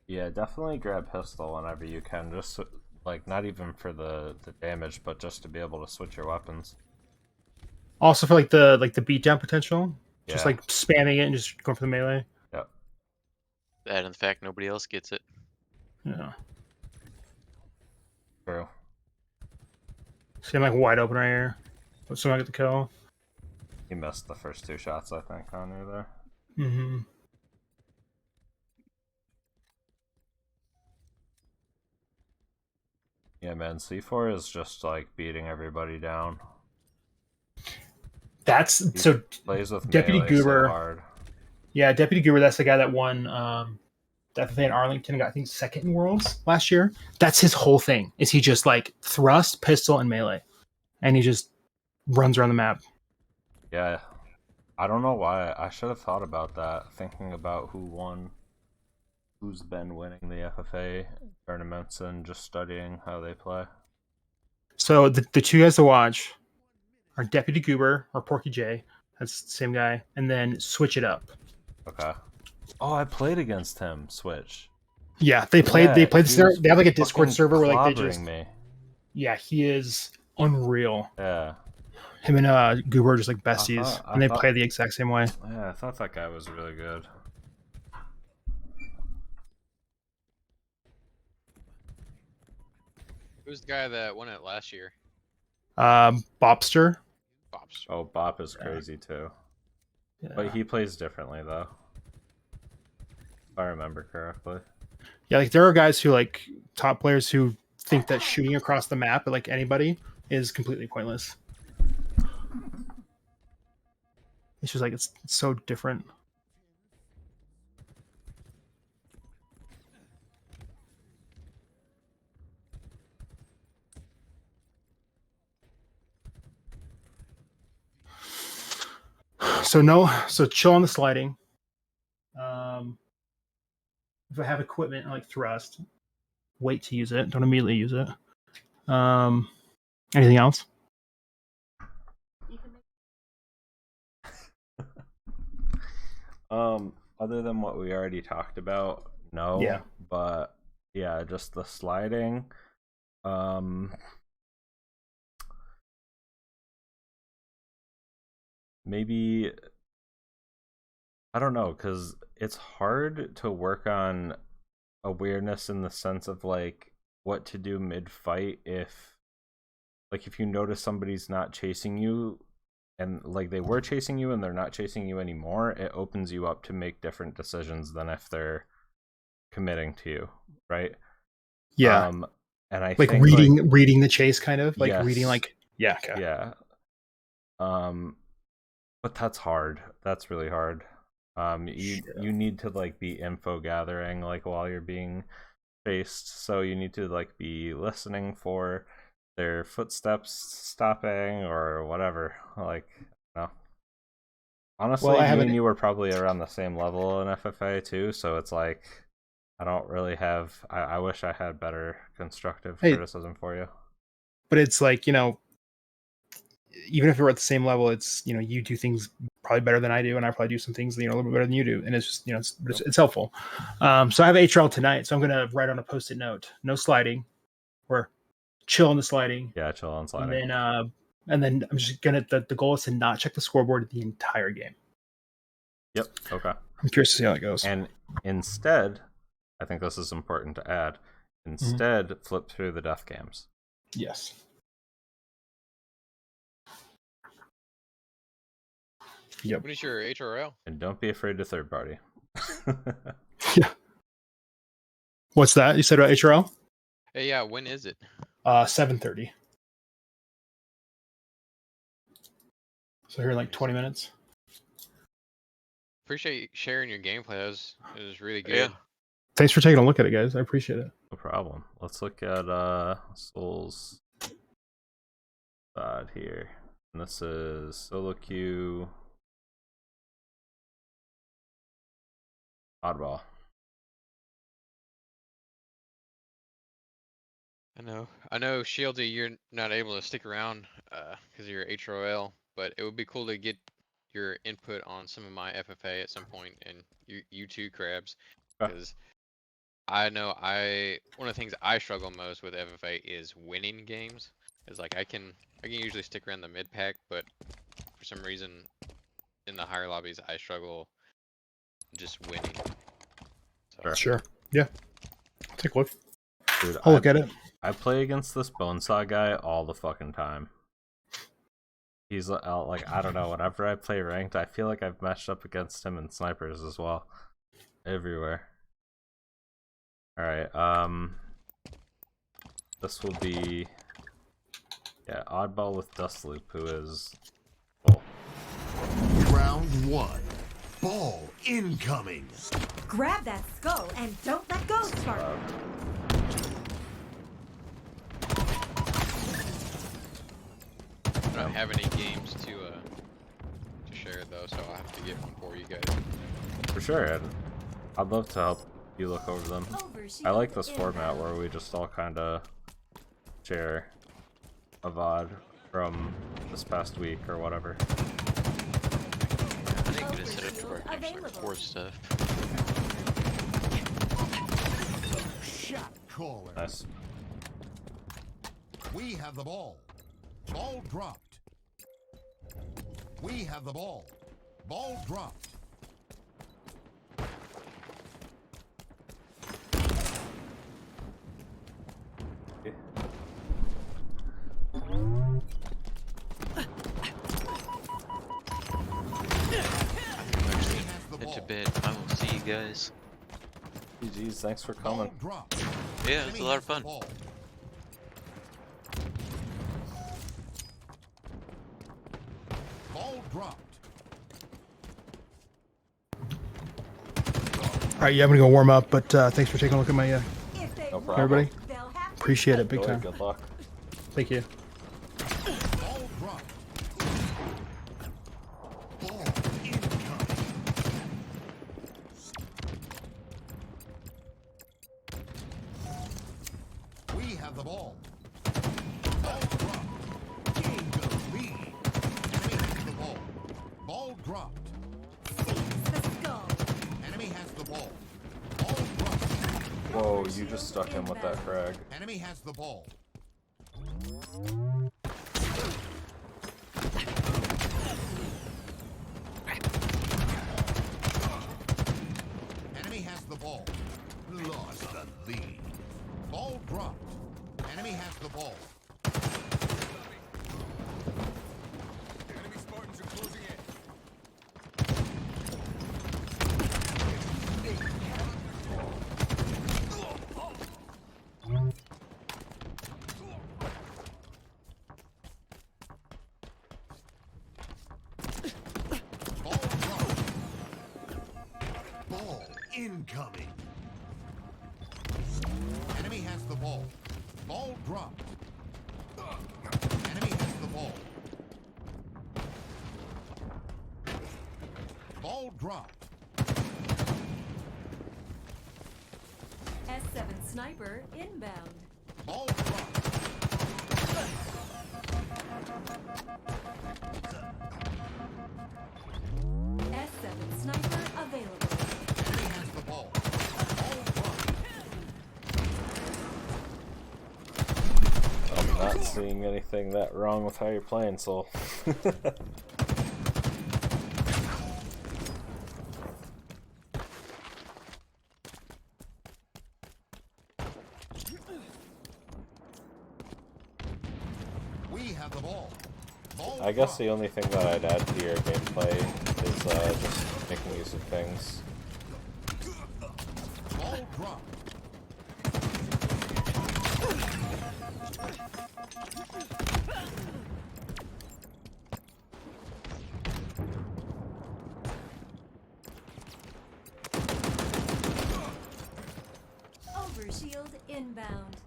Yeah, definitely grab pistol whenever you can. Just like not even for the damage, but just to be able to switch your weapons. Also for like the beatdown potential. Just Yeah. like spamming it and just going for the melee. Yep. That and the fact nobody else gets it. Yeah. True. See, I'm like wide open right here. But someone get the kill. He missed the first two shots, I think, on you there. Mm-hmm. man, C4 is just like beating everybody down. That's He so. plays with Deputy melee Goober. so hard. Yeah, Deputy Goober. That's the guy that won the FFA in Arlington and got, I think, second in Worlds last year. That's his whole thing. Is he just like thrust, pistol, and melee, and he just runs around the map. Yeah, I don't know why. I should have thought about that, thinking about who won, who's been winning the FFA tournaments, and just studying how they play. So the two guys to watch are Deputy Goober or Porky J. That's the same guy, and then Switch It Up. Okay. Oh, I played against him. Switch. Yeah, they played. Yeah, they played. he was They have like a Discord fucking server where like they clobbering just. me. Yeah, he is unreal. Yeah. Him and Goober are just like besties, I and they thought- play the exact same way. Yeah, I thought that guy was really good. Who's the guy that won it last year? Bobster. Bob's. Oh, Bop is crazy too. Yeah. But he plays differently though. If I remember correctly. Yeah, like there are guys who like top players who think that shooting across the map at like anybody is completely pointless. It's just like it's so different. So chill on the sliding. If I have equipment like thrust, wait to use it. Don't immediately use it. Anything else? Other than what we already talked about, no. Yeah. But yeah, just the sliding. Maybe I don't know, because it's hard to work on awareness in the sense of like what to do mid-fight if you notice somebody's not chasing you and like they were chasing you and they're not chasing you anymore, it opens you up to make different decisions than if they're committing to you, right? Yeah. And I Like think reading the chase, kind of like Yes. reading like yeah. Okay. yeah. But that's hard. That's really hard. You need to like be info gathering like while you're being chased, so you need to like be listening for their footsteps stopping or whatever. Like, no. Honestly, Well, I me haven't- and you were probably around the same level in FFA too, so it's like I don't really have. I wish I had better constructive criticism for you. But it's like, even if we're at the same level, it's, you do things probably better than I do, and I probably do some things, a little bit better than you do. And it's just, it's helpful. So I have HRL tonight, so I'm going to write on a Post-it note, no sliding, or chill on the sliding. Yeah, chill on sliding. And then I'm just going to, the goal is to not check the scoreboard the entire game. Yep. Okay. I'm curious to see how it goes. And instead, I think this is important to add. Instead, flip through the death cams. Yes. Yep. What is your HRL? And don't be afraid to third party. Yeah. What's that? You said about HRL? Hey, yeah, when is it? 7:30. So here in like 20 minutes. Appreciate you sharing your gameplay. It was really good. Yeah. Thanks for taking a look at it, guys. I appreciate it. No problem. Let's look at Soul's VOD here. And this is solo queue Oddball. I know, Shie1dsy, you're not able to stick around because of your HRL, but it would be cool to get your input on some of my FFA at some point, and you too, Krabs, because I know one of the things I struggle most with FFA is winning games. Is like I can usually stick around the mid pack, but for some reason in the higher lobbies I struggle just winning. So, Sure. Yeah. I'll take a look. Dude, I'll look at it. I play against this Bonesaw guy all the fucking time. He's like, I don't know, whenever I play ranked, I feel like I've matched up against him in snipers as well. Everywhere. Alright, this will be, yeah, Oddball with Dustloop, who is full. Round 1. Ball incoming. Grab that skull and don't let go, Spark. I don't have any games to share though, so I'll have to get one for you guys. For sure, and I'd love to help you look over them. I like this format where we just all kind of share a VOD from this past week or whatever. I think we just set up to work next like 4 stuff. Shot caller. Nice. We have the ball. Ball dropped. We have the ball. Ball dropped. Okay. Head to bed. I will see you guys. GG's, thanks for coming. Ball dropped. Yeah, it's a lot of fun. Ball. Ball dropped. All right, yeah, I'm gonna go warm up, but thanks for taking a look at my If they No won't, problem. everybody. they'll have to Appreciate it big Enjoy, time. good luck. Thank you. Ball dropped. Ball incoming. We have the ball. Ball dropped. Gain the lead. Enemy has the ball. Ball dropped. seize the skull. Enemy has the ball. Ball dropped. Whoa, you just stuck him with that frag. Enemy has the ball. Enemy has the ball. Lost the lead. Ball dropped. Enemy has the ball. Enemy Spartans are closing in. Ball dropped. Ball incoming. Enemy has the ball. Ball dropped. Enemy has the ball. Ball dropped. S7 sniper inbound. Ball dropped. S7 sniper available. Enemy has the ball. Ball dropped. I'm not seeing anything that wrong with how you're playing, Soul. We have the ball. Ball I guess dropped. the only thing that I'd add to your gameplay is just making use of things. Ball dropped. Overshield inbound.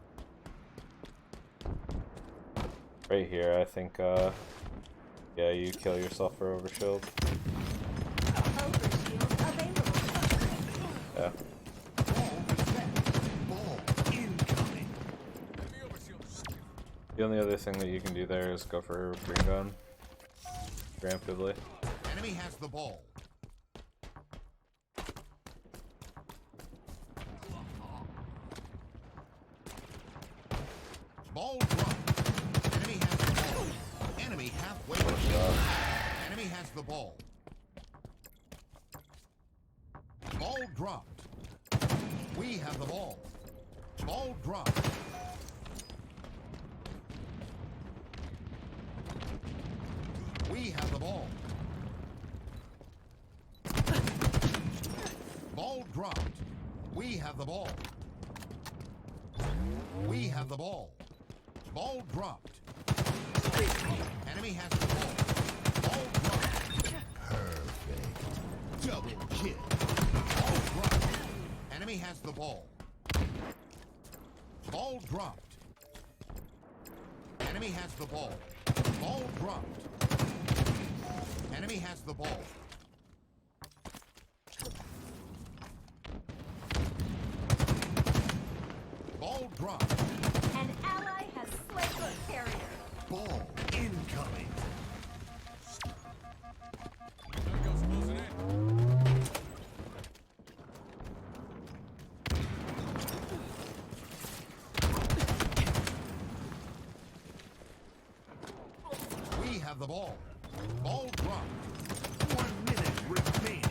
Right here, I think, yeah, you kill yourself for overshield. Overshield available. Yeah. Ball reset. Ball incoming. The only other thing that you can do there is go for green gun. Preemptively. Enemy has the ball. Ball dropped. Enemy has the ball. Enemy halfway to the shot. Enemy has the ball. Ball dropped. We have the ball. Ball dropped. We have the ball. Ball dropped. We have the ball. We have the ball. Ball dropped. Enemy has the ball. Ball dropped. Perfect. Double kill. Ball dropped. Enemy has the ball. Ball dropped. Enemy has the ball. Ball dropped. Enemy has the ball. Ball dropped. An ally has slain the carrier. Ball incoming. We have the ball. Ball dropped. 1 minute remaining.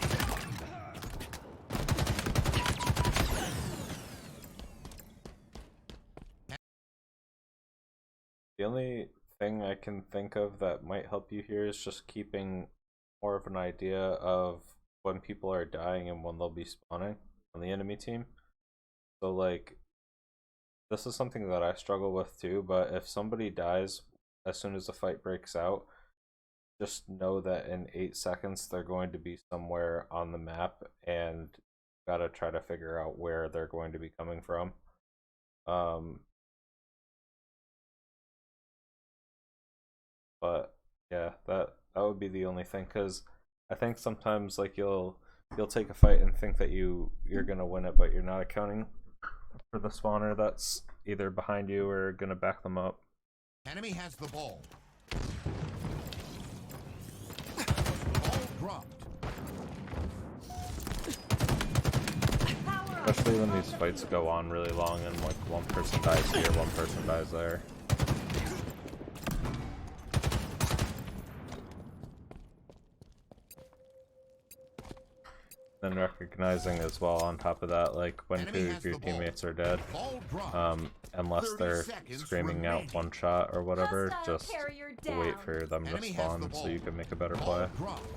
The only thing I can think of that might help you here is just keeping more of an idea of when people are dying and when they'll be spawning on the enemy team. So like, this is something that I struggle with too, but if somebody dies as soon as the fight breaks out, just know that in 8 seconds they're going to be somewhere on the map, and gotta try to figure out where they're going to be coming from. But yeah, that would be the only thing, because I think sometimes like you'll take a fight and think that you're gonna win it, but you're not accounting for the spawner that's either behind you or gonna back them up. Enemy has the ball. Ball dropped. Power up. Especially when these fights go on really long and like one person dies here, one person dies there. Then recognizing as well on top of that, like when Enemy two has of your the ball. teammates are dead, Ball dropped. unless 30 they're seconds screaming out remaining. one shot or whatever, Hostile just carrier wait down. for them to Enemy has the spawn ball. so you can make a better Ball play. dropped.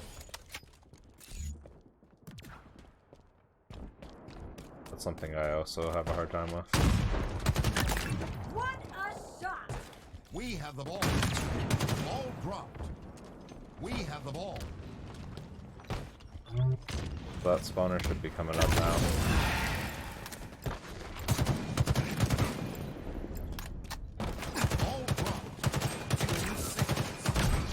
That's something I also have a hard time with. What a shot! We have the ball. Ball dropped. We have the ball. That spawner should be coming up now. Ball dropped. 2 seconds.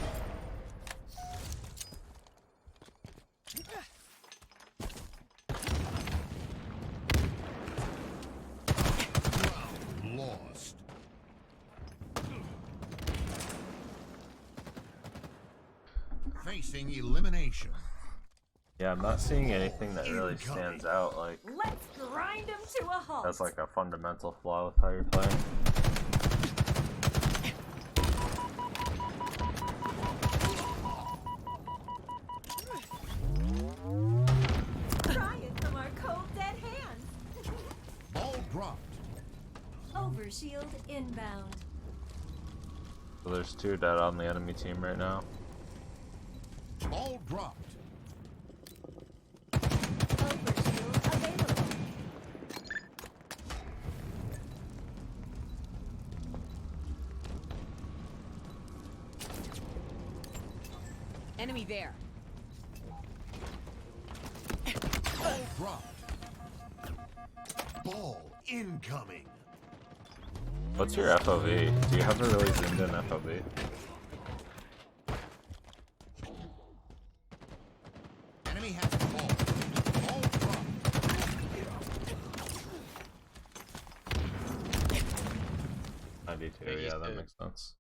Round lost. Facing elimination. Yeah, I'm not seeing anything that really stands out like Let's grind him to a halt. as like a fundamental flaw with how you're playing. Try it from our cold dead hands. Ball dropped. Overshield inbound. So there's 2 dead on the enemy team right now. Ball dropped. Overshield available. Enemy there. Ball dropped. Ball incoming. What's your FOV? Do you have a really zoomed in FOV? Enemy has the ball. Ball dropped. 92, yeah, that makes sense.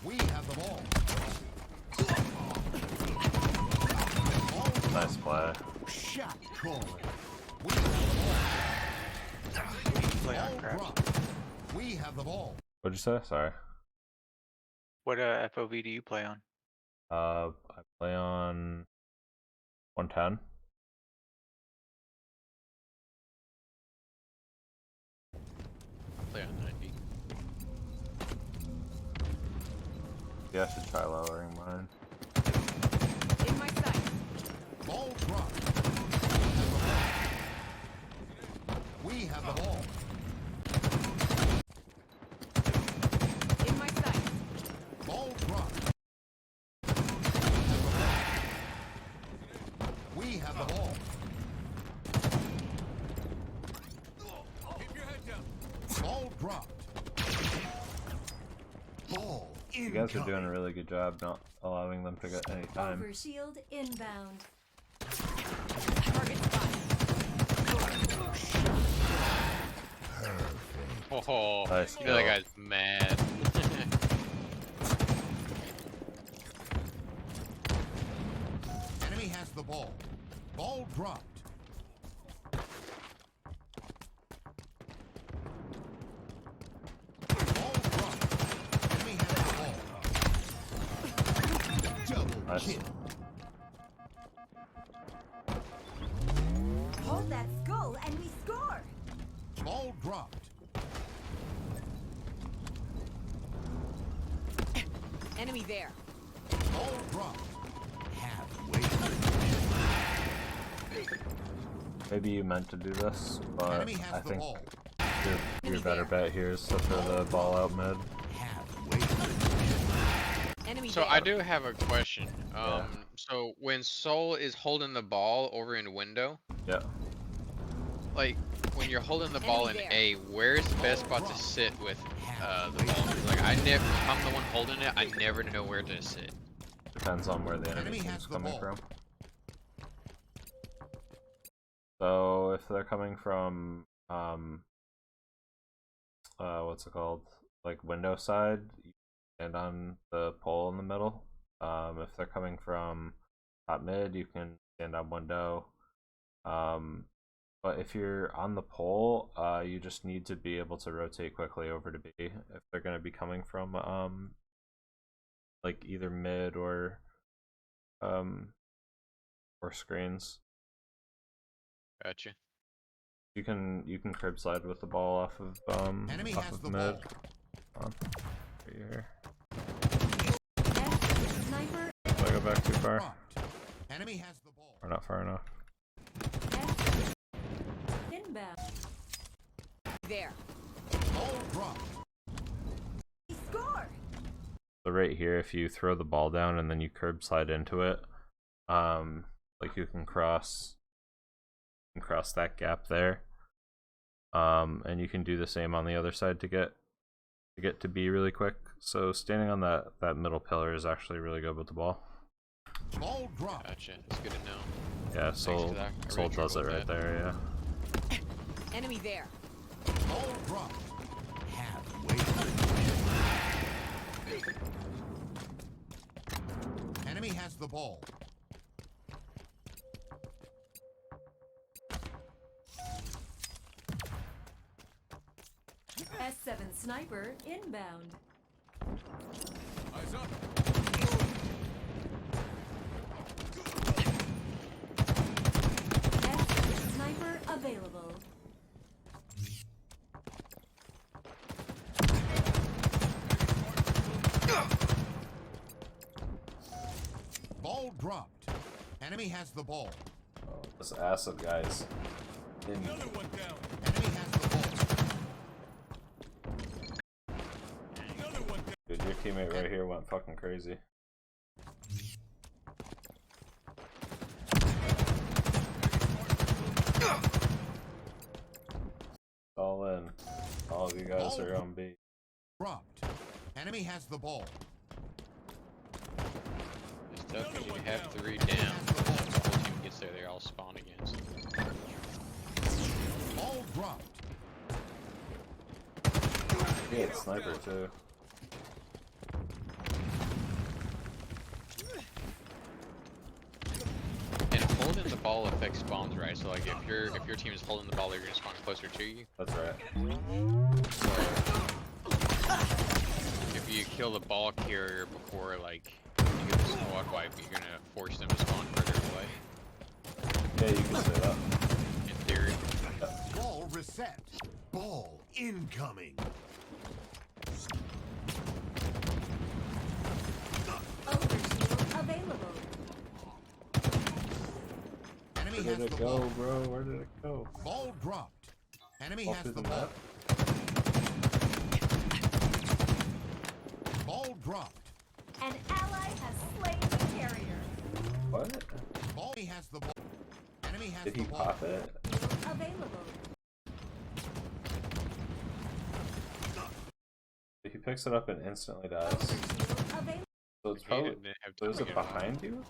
We have the ball. Nice play. Shot calling. We have the ball. Ball dropped. We have the ball. What'd you say? Sorry. What FOV do you play on? I play on 110. Play on 90. Yeah, I should try lowering mine. In my sight. Ball dropped. We We have the ball. In my sight. Ball dropped. We have the ball. Keep your head down. Ball dropped. Ball You guys are doing a really good job not allowing them to get any time. Overshield inbound. Target spotted. Oh, Nice you know that kill. guy's mad. Enemy has the ball. Ball dropped. Ball dropped. Enemy has the ball. Double Nice. kill. Hold that skull and we score. Ball dropped. Enemy there. Ball dropped. Halfway. Maybe you meant to do this, but Enemy has I the think ball. your better bet here is to throw the ball out mid. Halfway. Enemy So there. I do have a question. Yeah. So when Soul is holding the ball over in window, Yeah. like when you're holding the ball in Enemy A, there. where's the best spot to sit with the ball? 'Cause, like if I'm the one holding it, I never know where to sit. Depends on where the enemy Enemy has team's the coming ball. from. So if they're coming from what's it called? Like window side, you stand on the pole in the middle. If they're coming from top mid, you can stand on window. But if you're on the pole, you just need to be able to rotate quickly over to B if they're going to be coming from like either mid or screens. Gotcha. You can crib slide with the ball off of Enemy off has of the mid. ball. On. Right here. Sniper Did I go back too far? Dropped. Enemy has the ball. Or not far enough? inbound. There. Ball dropped. We score. So right here, if you throw the ball down and then you curb slide into it, like you can cross that gap there, and you can do the same on the other side to get to B really quick. So standing on that middle pillar is actually really good with the ball. Ball dropped. Gotcha. It's good to know. Yeah, Soul for that. I Soul really does it struggle right with there. Yeah. Enemy there. Ball dropped. Halfway. Enemy has the ball. S7 sniper inbound. Eyes up. S7 sniper available. Ball dropped. Enemy has the ball. Oh, this acid guy's in. Another one down. Enemy has the ball. Another one down. Dude, your teammate right here went fucking crazy. All in. All of you guys are on B. Dropped. Enemy has the ball. It's tough because you have 3 down. Once the whole team gets there, they all spawn against. Ball dropped. He had sniper too. And holding the ball affects spawns, right? So like if your team is holding the ball, they're gonna spawn closer to you. That's right. So if you kill the ball carrier before like you get the squad wipe, you're gonna force them to spawn further away. Yeah, you can say that. In theory. Ball reset. Ball incoming. Overshield available. Enemy Where has did the it go, ball. bro? Where did it go? Ball dropped. Enemy All has through the the ball. map. Ball dropped. An ally has slain the carrier. What? Ball has the ball. Enemy has Did the he ball. pop it? Available. He picks it up and instantly dies. Available. So it's He probably. didn't have So time is to it get off. behind you?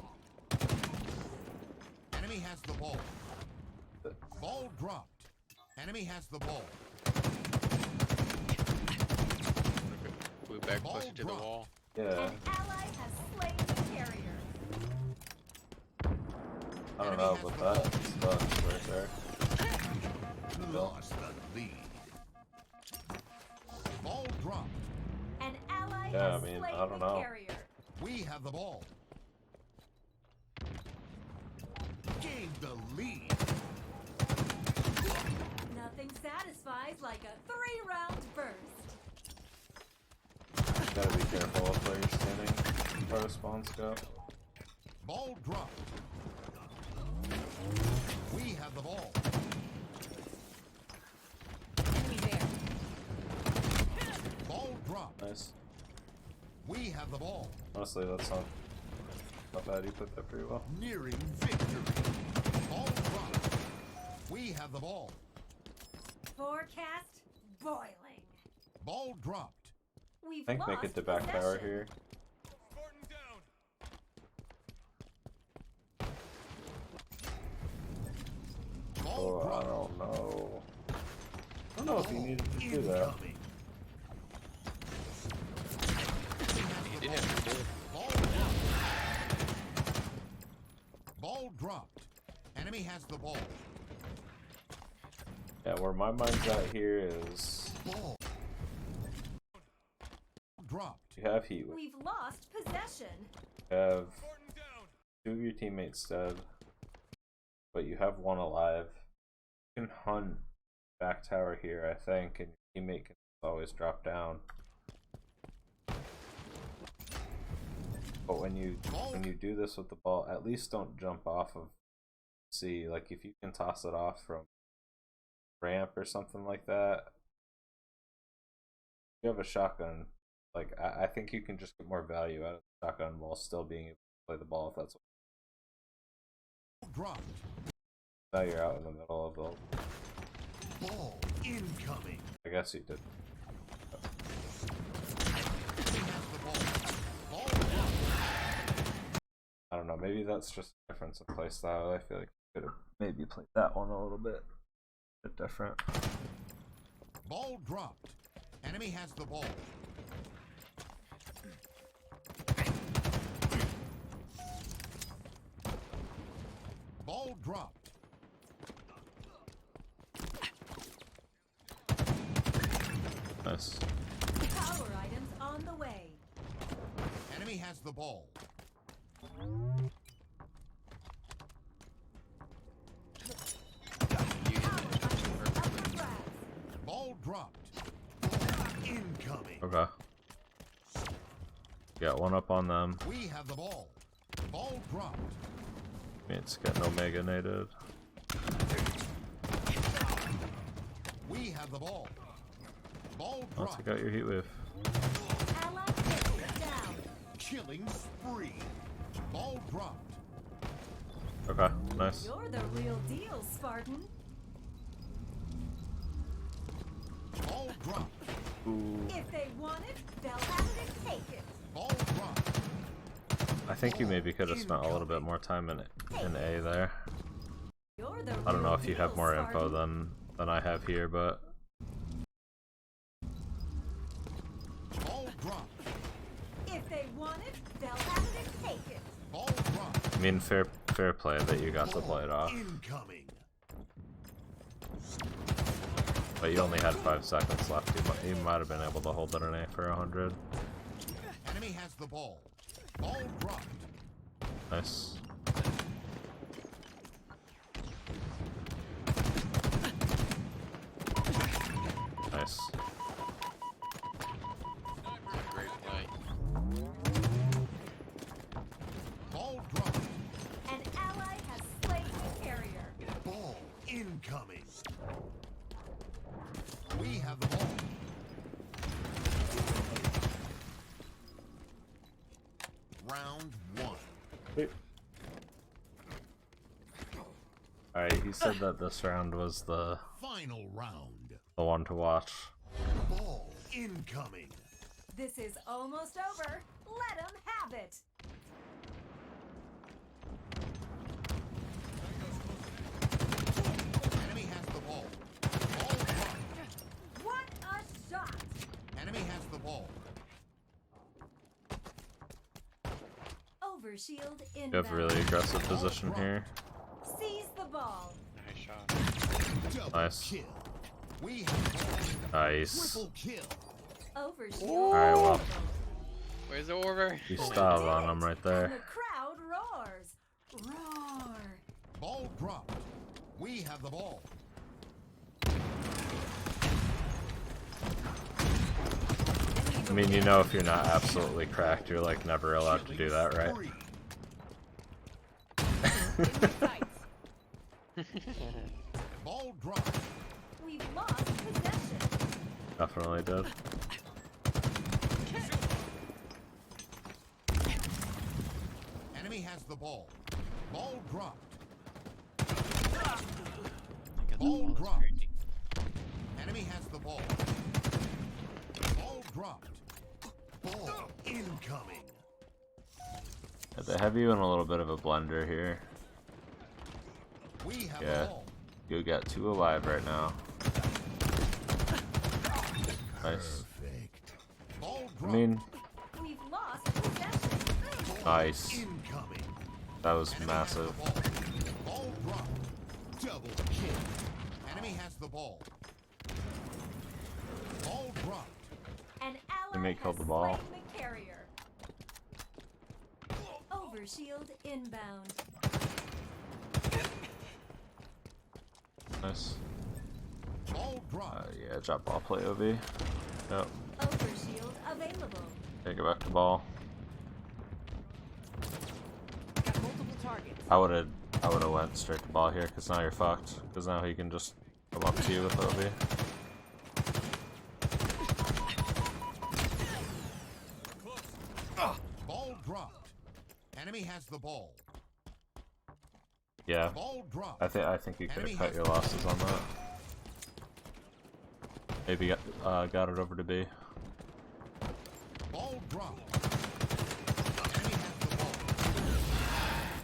Enemy has the ball. Ball dropped. Enemy has the ball. Flew back Ball closer to the dropped. wall. Yeah. An ally has slain the carrier. I don't Enemy know, has but the that sucks right there. Lost the lead. Ball dropped. An ally Yeah, has I mean, slain I don't the know. carrier. We have the ball. Gain the lead. Nothing satisfies like a 3-round burst. Gotta be careful of where you're standing. Where the spawns go. Ball dropped. We have the ball. Enemy there. Ball dropped. Nice. We have the ball. Honestly, that's not bad. You put that pretty well. Nearing victory. Ball dropped. We have the ball. Forecast boiling. Ball dropped. We've I think make lost it to back tower possession. here. Spartan down. Ball Oh, I dropped. don't know. I don't know if you needed to do that. Incoming. He did have to do it. Ball dropped. Ball dropped. Enemy has the ball. Yeah, where my mind's at here is Ball dropped. you have heat wave. We've lost possession. You have Spartan down. 2 of your teammates dead, but you have 1 alive. You can hunt back tower here, I think, and your teammate can always drop down. But when you do this with the ball, at least don't jump off of C. Like if you can toss it off from ramp or something like that, you have a shotgun. Like I think you can just get more value out of the shotgun while still being able to play the ball if that's what. Dropped. Now you're out in the middle of the. Ball incoming. I guess you did. He has the ball. Ball dropped. I don't know. Maybe that's just a difference of play style. I feel like you could have maybe played that one a little bit different. Ball dropped. Enemy has the ball. Ball dropped. Nice. Power items on the way. Enemy has the ball. You hit Power it. items up for grabs. Ball dropped. Incoming. Okay. Got 1 up on them. We have the ball. Ball dropped. It's getting Omega nated. We have the ball. Ball I'll dropped. take out your heat wave. Ally taken down. Killing spree. Ball dropped. Okay, nice. You're the real deal, Spartan. Ball dropped. Ooh. If they want it, they'll have it and take it. Ball dropped. I think you maybe could have spent a little bit more time in A there. You're the I don't know real if you deal, have more info Spartan. than I have here, but Ball dropped. If they want it, they'll have it and take it. Ball dropped. I mean fair play that you got to play it off. Incoming. But you only had 5 seconds left. You might have been able to hold it in A for 100. Enemy has the ball. Ball dropped. Nice. Nice. Great play. Ball dropped. An ally has slain the carrier. Ball incoming. Round one. Alright, he said that this round was the Final round. one to watch. Ball incoming. This is almost over. Let him have it. Enemy has the ball. Ball dropped. What a shot! Enemy has the ball. Overshield inbound. You have really aggressive position here. Seize the ball. Nice shot. Double Nice. kill. We have Nice. triple kill. Overshield. Alright, well, Where's the over? you styled on him right And there. the crowd roars. Roar. Ball dropped. We have the ball. I mean, you know, if you're not absolutely cracked, you're like never allowed to do that, right? Spree. Ball dropped. We've lost possession. Definitely did. Enemy has the ball. Ball dropped. Ball dropped. Enemy has the ball. Ball dropped. Ball incoming. They have you in a little bit of a blender here. We have Yeah. the ball. You got 2 alive right now. Nice. Perfect. Ball I dropped. mean, We've lost possession. nice. Incoming. That was Enemy massive. has the ball. Ball dropped. Double kill. Enemy has the ball. Ball dropped. An ally Teammate killed has the ball. slain the carrier. Overshield inbound. Nice. Ball dropped. Yeah, drop ball play OV. Yep. Overshield available. Take it back to ball. Got multiple targets. I would've went straight to ball here, cause now you're fucked. Cause now he can just come up to you with OV. Ball dropped. Enemy has the ball. Yeah. Ball dropped. I think you could Enemy have cut has your the losses on that. Maybe got it over to B. Ball dropped. Enemy has the ball.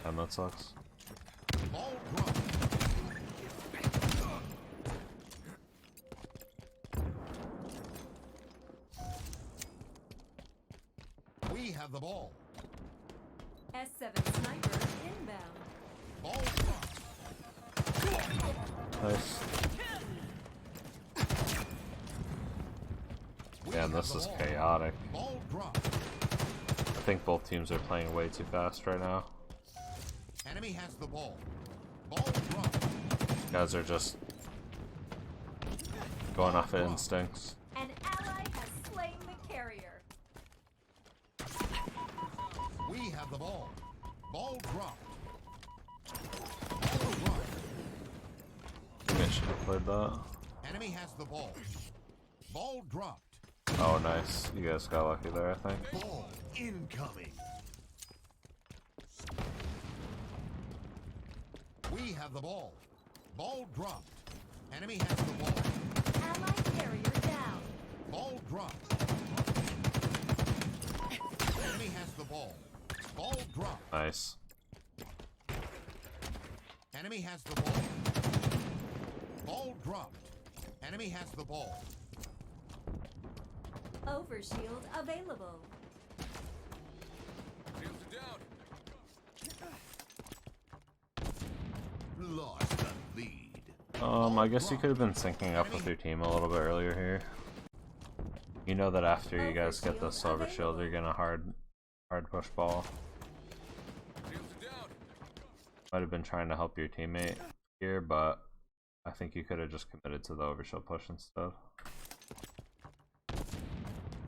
And that sucks. Ball dropped. We have the ball. S7 sniper inbound. Ball dropped. Nice. We Man, have this the is ball. chaotic. Ball dropped. I think both teams are playing way too fast right now. Enemy has the ball. Ball dropped. Guys are just going off of instincts. An ally has slain the carrier. We have the ball. Ball dropped. Ball dropped. Maybe I should have played that. Enemy has the ball. Ball dropped. Oh, nice. You guys got lucky there, I think. Ball incoming. We have the ball. Ball dropped. Enemy has the ball. Ally carrier down. Ball dropped. Enemy has the ball. Ball dropped. Nice. Enemy has the ball. Ball dropped. Enemy has the ball. Overshield available. Shields are down. Lost the lead. I guess you could have been syncing up with your team a little bit earlier here. You know that after you guys get this overshield, you're gonna hard push ball. Shields are down. Might have been trying to help your teammate here, but I think you could have just committed to the overshield push instead.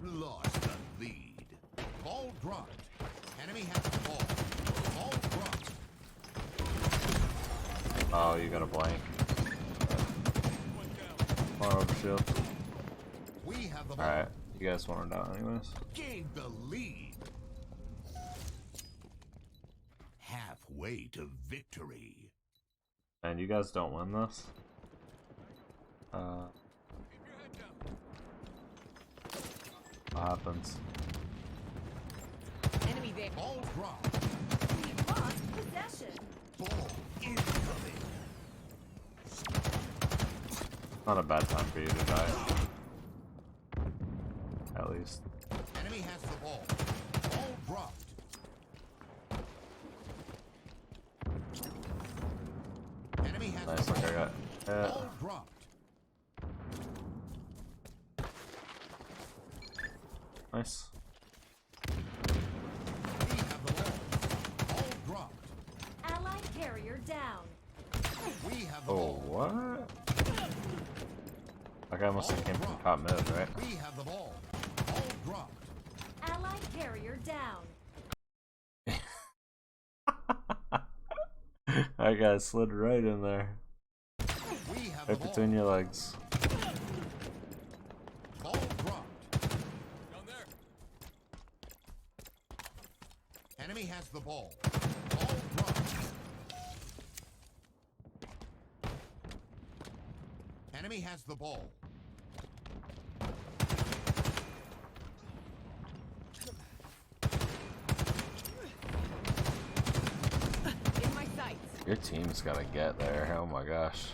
Lost the lead. Ball dropped. Enemy has the ball. Ball dropped. Oh, you got a blank. Come on, overshield. We have the ball. Alright, you guys want it out anyways. Gained the lead. way to victory. And you guys don't win this. What happens? Enemy there. Ball dropped. We lost possession. Ball incoming. Not a bad time for you to die. At least. Enemy has the ball. Ball dropped. Enemy has Nice, the like I ball. got. Ball dropped. Nice. We have the ball. Ball dropped. Allied carrier down. We have the Oh, ball. what? That guy must have came from top mid, right? We have the ball. Ball dropped. Allied carrier down. That guy slid right in there. We have the Right ball. between your legs. Ball dropped. Down there. Enemy has the ball. Ball dropped. Enemy has the ball. In my sights. Your team's gotta get there. Oh my gosh.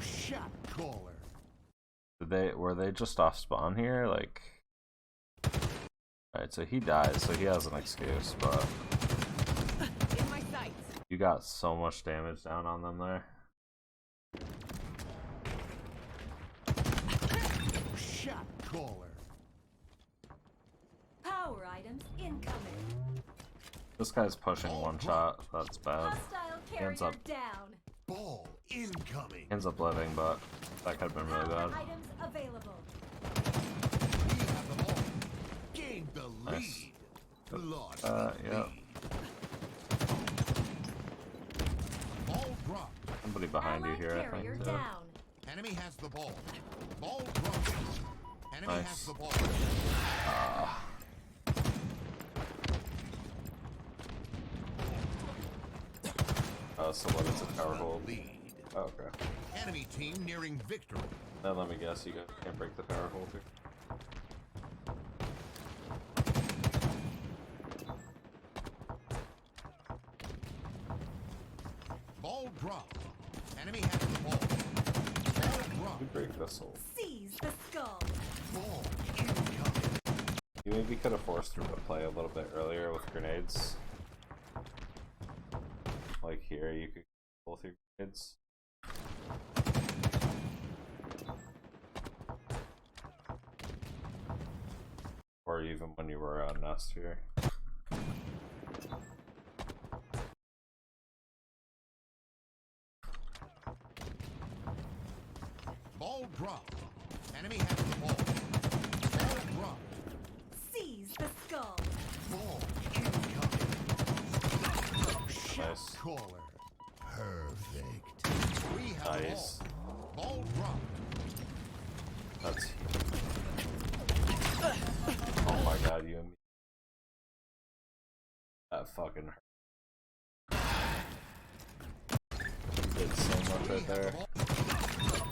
Shot caller. Were they just off spawn here? Like. Alright, so he dies, so he has an excuse, but In my sights. you got so much damage down on them there. Shot caller. Power items incoming. This guy's pushing one shot. That's bad. Hostile Hands carrier up. down. Ball incoming. Ends up living, but that could have been really Power bad. items available. We have the ball. Gained the Nice. lead. Lost the Yeah. lead. Ball dropped. Somebody behind you Allied here, I carrier think. Too. down. Enemy has the ball. Ball dropped. Enemy Nice. has the ball. Ah. So what is a tower hold? Lead. Oh, okay. Enemy team nearing victory. Now let me guess, you guys can't break the tower hold here. Ball dropped. Enemy has the ball. Ball You dropped. break this hold. Seize the skull. Ball incoming. You maybe could have forced him to play a little bit earlier with grenades. Like here, you could both your grenades. Or even when you were on Nest here. Ball dropped. Enemy has the ball. Ball dropped. Seize the skull. Ball incoming. Shot Nice. caller. Perfect. We have Nice. the ball. Ball dropped. That's. Oh my god, you and me. That fucking hurt. You did so much We right have the there. ball.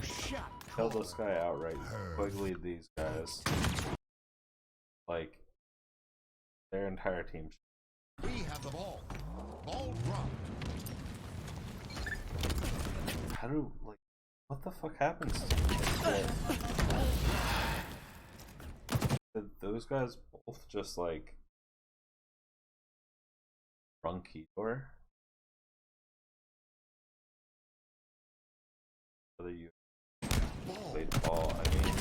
Shot Kill caller. this guy outright. Quickly, these guys. Like, their entire team. We have the ball. Ball dropped. How do, like, what the fuck happens to Did those guys both just, like, run Keydor? Whether you played ball, I mean,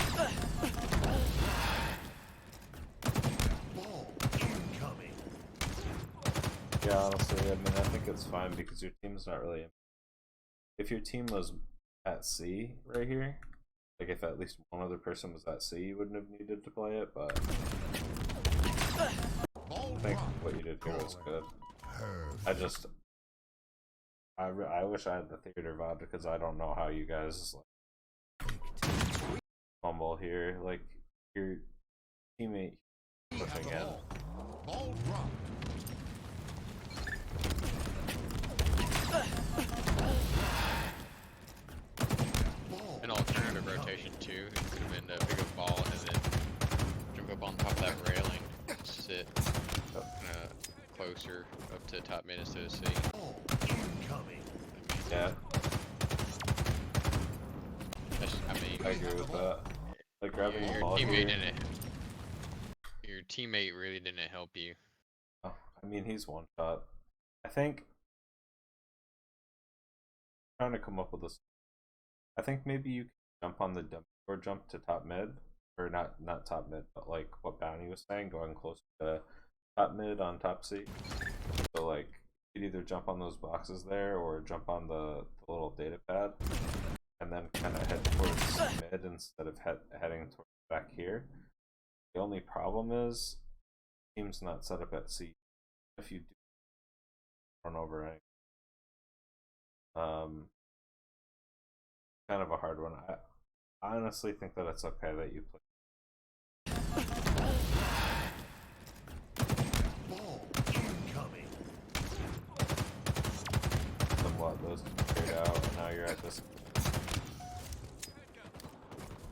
Ball incoming. yeah, honestly, I mean, I think it's fine because your team's not really. If your team was at C right here, like if at least one other person was at C, you wouldn't have needed to play it, but Ball I think dropped. what you did here was good. Perfect. I wish I had the theater VOD because I don't know how you guys like fumble here. Like your teammate We have pushing the in. ball. Ball dropped. rotation too. It could have been to pick up the ball and then jump up on top of that railing, sit closer up to top mid instead of C. Ball incoming. Yeah, I mean, I agree with that. Like grabbing the your ball teammate here. didn't. Your teammate really didn't help you. Oh, I mean, he's one shot. I think. Trying to come up with this. I think maybe you can jump on the dump or jump to top mid, or not top mid, but like what Bounty was saying, going close to top mid on top C. So like you could either jump on those boxes there or jump on the little data pad, and then kind of head towards mid instead of heading towards back here. The only problem is team's not set up at C. If you do run over any. Kind of a hard one. I honestly think that it's okay that you play. Ball incoming. Somewhat those straight out, and now you're at this.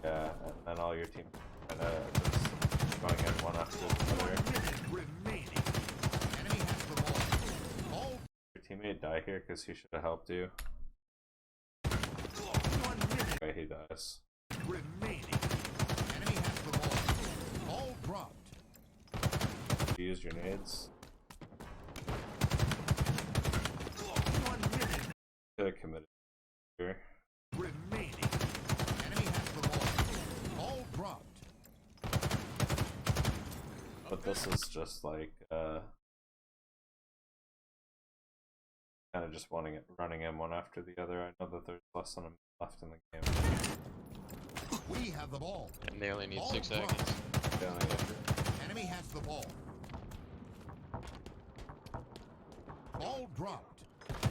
Yeah, and then all your team kind of just going in one after the other. Remaining. Enemy has the ball. Ball. Your teammate died here because he should have helped you. 1 minute Okay, he dies. remaining. Enemy has the ball. Ball dropped. You used your nades. 1 minute Could have committed here. remaining. Enemy has the ball. Ball dropped. But this is just like kind of just running in one after the other. I know that there's less than a minute left in the game. We have the ball. And they only need Ball 6 dropped. seconds. They only get Enemy has the ball. Ball dropped.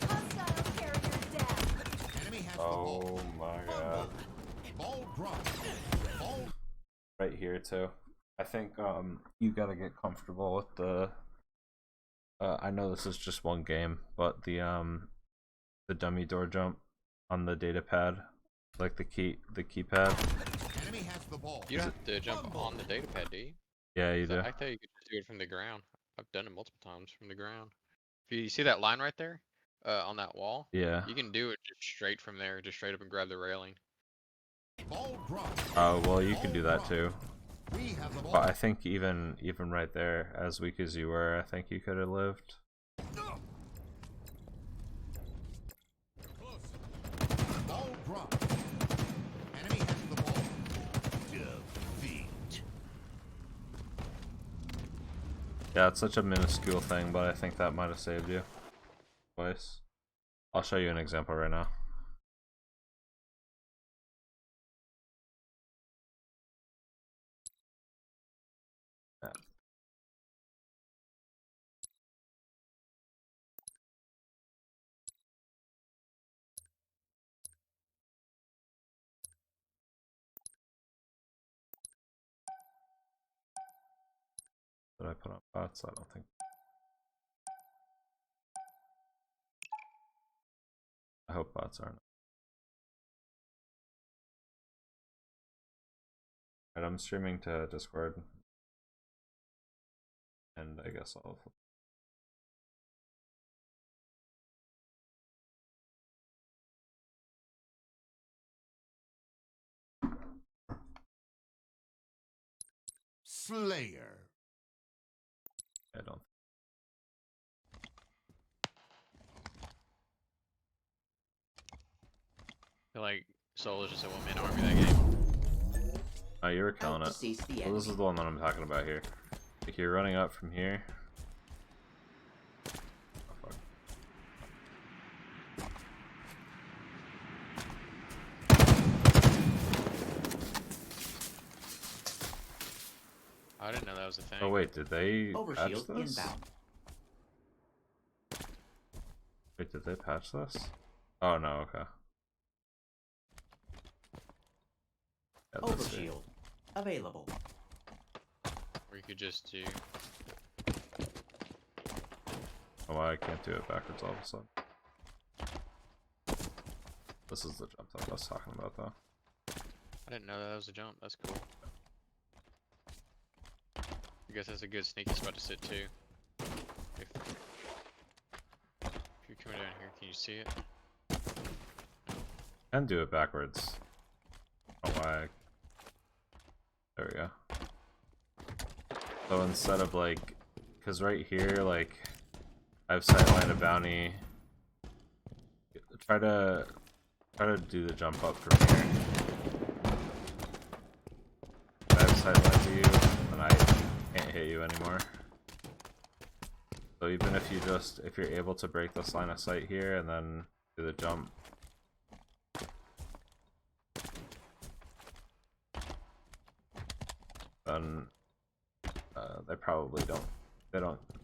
Hostile carrier down. Enemy has the ball. Oh my god. Ball dropped. Ball. Right here too. I think you gotta get comfortable with the I know this is just one game, but the dummy door jump on the data pad, like the keypad. Enemy has the ball. You don't have to jump on the data pad, do you? Yeah, you do. I thought you could just do it from the ground. I've done it multiple times from the ground. If you see that line right there, on that wall, Yeah. you can do it just straight from there, just straight up and grab the railing. Ball dropped. Oh well, you can do that too. We have the ball. But I think even right there, as weak as you were, I think you could have lived. Ball dropped. Enemy has the ball. Defeat. Yeah, it's such a minuscule thing, but I think that might have saved you twice. I'll show you an example right now. Yeah. Did I put on bots? I don't think. I hope bots aren't. Alright, I'm streaming to Discord. And I guess I'll. Slayer. I don't. I feel like Soul is just a one-man army that game. Oh, you were killing it. Well, this is the one that I'm talking about here. Like you're running up from here. Oh, fuck. I didn't know that was a thing. Oh wait, did they patch this? Wait, did they patch this? Oh no, okay. Yeah, Overshield available. Or you could just do. Oh, I can't do it backwards all of a sudden. This is the jump that I was talking about, though. didn't know that was a jump. That's cool. I guess that's a good sneaky spot to sit too. If you're coming down here, can you see it? And do it backwards. Oh, why? There we go. So instead of like, because right here, like, I have sightline a bounty. Try to do the jump up from here. If I have sightline to you, then I can't hit you anymore. So even if if you're able to break this line of sight here and then do the jump. Then they probably don't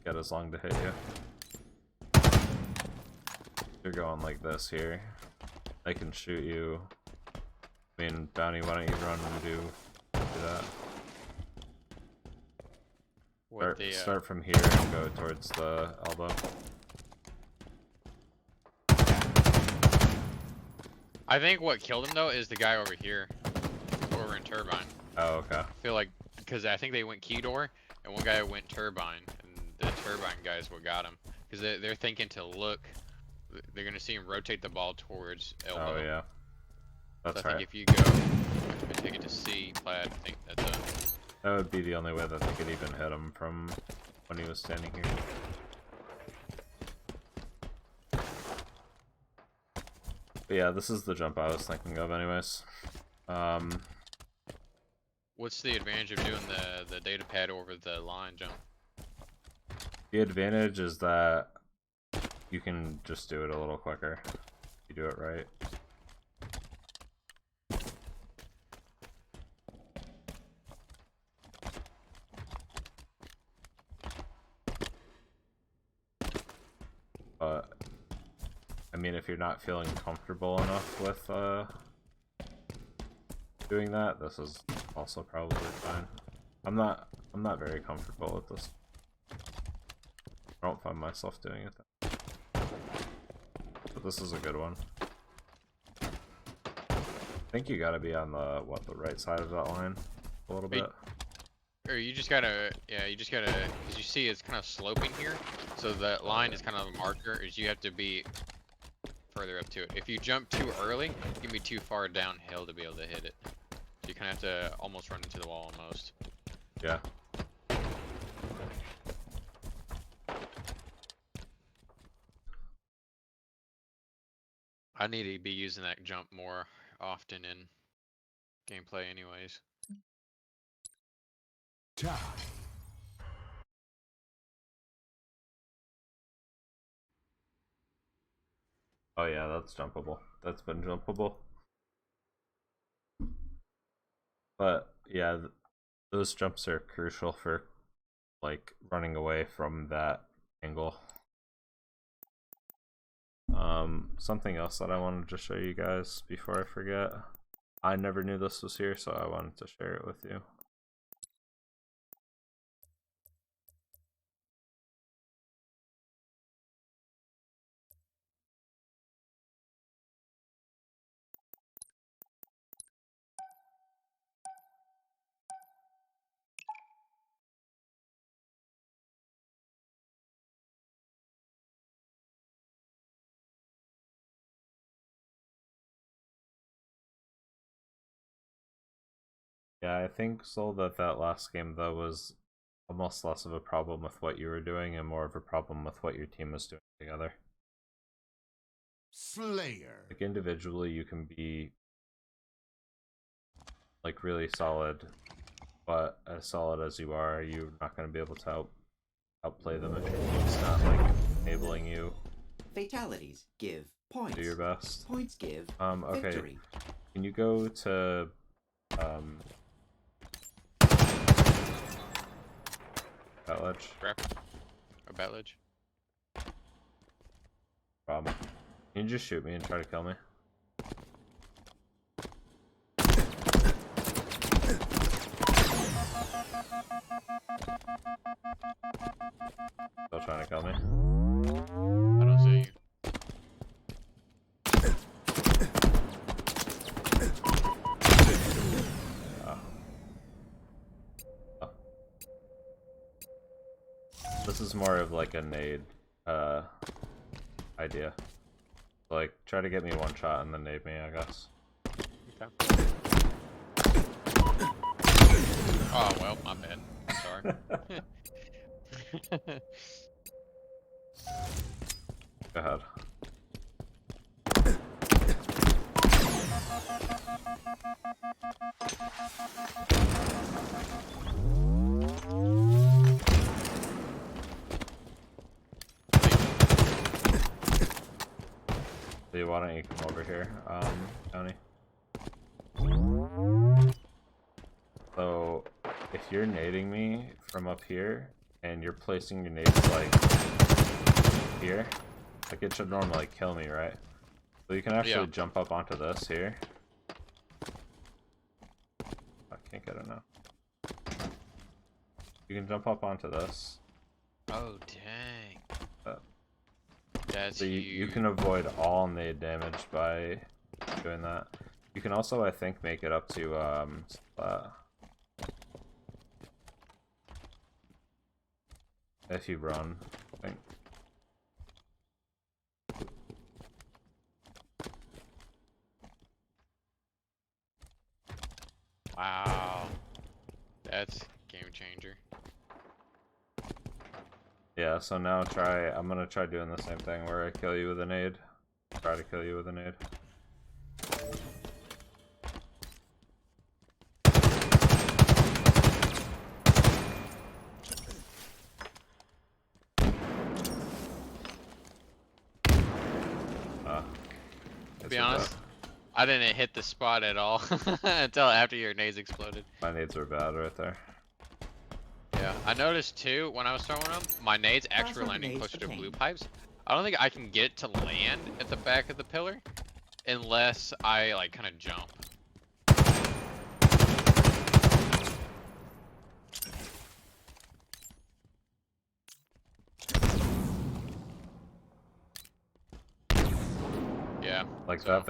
get as long to hit you. You're going like this here. They can shoot you. I mean, bounty, why don't you run and do that? Start from here and go towards the elbow. I think what killed him though is the guy over here, over in Turbine. Oh, okay. I feel like, because I think they went key door, and one guy went Turbine, and the Turbine guy is what got him. Because they're thinking to look, they're going to see him rotate the ball towards elbow. Oh, yeah. That's so I right. think if you go and take it to C, Plaid, I think that's a... That would be the only way that they could even hit him from when he was standing here. But yeah, this is the jump I was thinking of anyways. What's the advantage of doing the data pad over the line jump? The advantage is that you can just do it a little quicker if you do it right. But I mean, if you're not feeling comfortable enough with doing that, this is also probably fine. I'm not very comfortable with this. I don't find myself doing it though. But this is a good one. I think you gotta be on the right side of that line a little bit. Or you just gotta, because you see it's kind of sloping here, so that line is kind of a marker, is you have to be further up to it. If you jump too early, you can be too far downhill to be able to hit it. So you kind of have to almost run into the wall almost. Yeah. I need to be using that jump more often in gameplay anyways. Time. Oh yeah, that's jumpable. That's been jumpable. But yeah, those jumps are crucial for like running away from that angle. Something else that I wanted to show you guys before I forget. I never knew this was here, so I wanted to share it with you. Yeah, I think so that last game though was almost less of a problem with what you were doing and more of a problem with what your team was doing together. Slayer. Like individually you can be like really solid, but as solid as you are, you're not going to be able to outplay them if your team's not like enabling you. Fatalities give points. Do your best. Points give okay. victory. Can you go to that ledge? Crap. Or bat ledge. Problem. Can you just shoot me and try to kill me? Still trying to kill me? I don't see you. This is more of like a nade idea. Like, try to get me one shot and then nade me, I guess. Okay. Oh, well, my bad. Sorry. Go ahead. So why don't you come over here, Tony? So, if you're nading me from up here, and you're placing your nades like here, like it should normally kill me, right? So you can actually jump up onto this here. I can't get it now. You can jump up onto this. Oh, dang. That's So you huge. can avoid all nade damage by doing that. You can also, I think, make it up to if you run, I think. Wow. That's game changer. Yeah, so now I'm gonna try doing the same thing where I kill you with a nade. Try to kill you with a nade. To be honest, I didn't hit the spot at all until after your nades exploded. My nades are bad right there. Yeah, I noticed too when I was throwing them, my nades actually were landing closer to blue pipes. I don't think I can get to land at the back of the pillar unless I like kind of jump. Yeah. Like so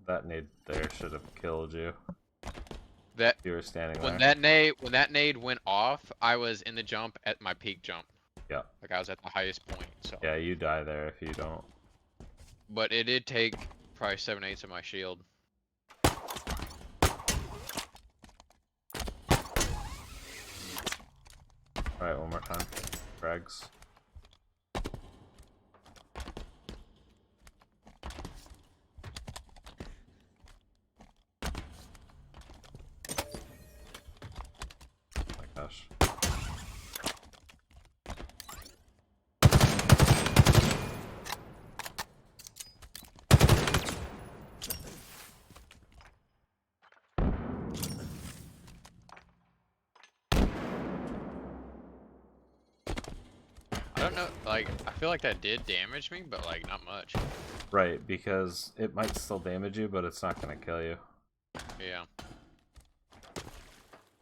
that nade there should have killed you. That you were standing when there. when that nade went off, I was in the jump at my peak jump. Yeah. Like I was at the highest point. So. Yeah, you die there if you don't. But it did take probably 7/8 of my shield. Alright, one more time. Frags. Oh my gosh. I don't know, like, I feel like that did damage me, but like, not much. Right, because it might still damage you, but it's not gonna kill you. Yeah.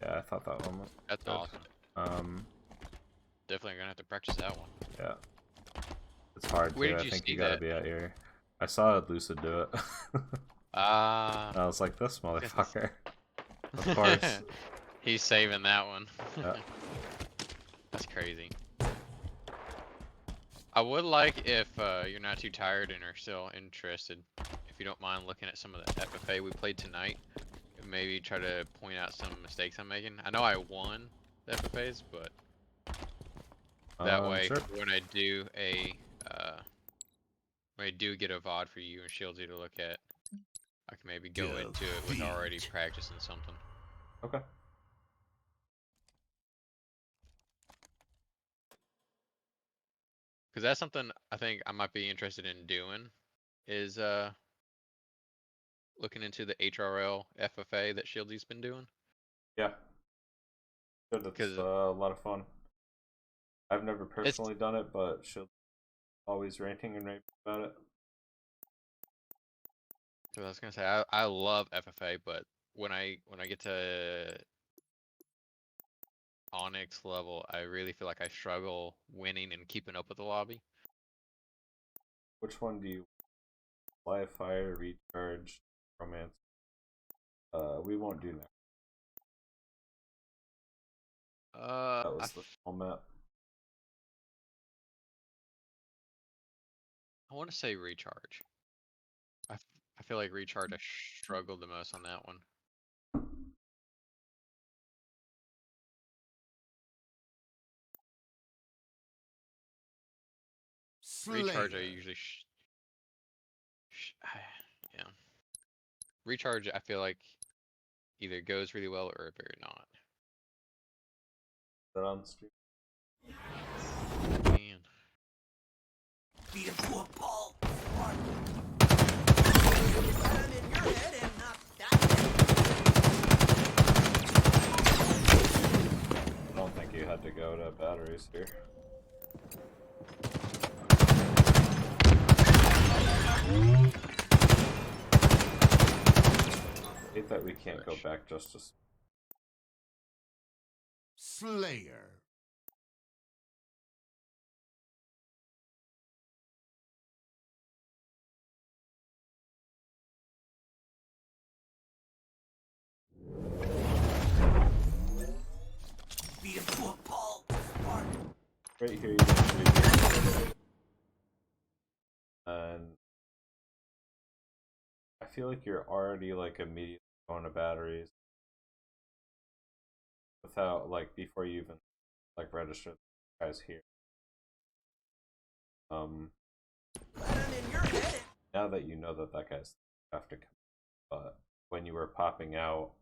Yeah, I thought that one was That's good. awesome. Definitely gonna have to practice that one. Yeah. It's hard Where too. did I you think see you gotta that? be at your... I saw Lucid do it. Ah. I was like, this motherfucker. Of course. He's saving that one. Yeah. That's crazy. I would like if you're not too tired and are still interested, if you don't mind looking at some of the FFA we played tonight, and maybe try to point out some mistakes I'm making. I know I won the FFAs, but that way Sure. when I do get a VOD for you and Shie1dsy to look at, I can maybe go into it with already practicing something. Okay. Because that's something I think I might be interested in doing, is looking into the HRL FFA that Shie1dsy's been doing. Yeah. Good, it's a lot of fun. I've never personally done it, but she'll always ranting and raving about it. So I was gonna say I love FFA, but when I get to Onyx level, I really feel like I struggle winning and keeping up with the lobby. Which one do you? LiveFire, Recharge, Romance. We won't do that. That was the small map. I want to say recharge. I feel like recharge. I struggled the most on that one. Recharge. I Slayer. usually. Yeah. Recharge. I feel like either goes really well or very not. Is that on stream? Man. Beat him to a pulp. In your head and not that. I don't think you had to go to batteries here. I hate that we can't go back just to. Slayer. Beat him to a pulp. Right here, you can preview. And I feel like you're already like immediately going to batteries without like before you even like register the guys here. Now that you know that that guy's have to come, but when you were popping out,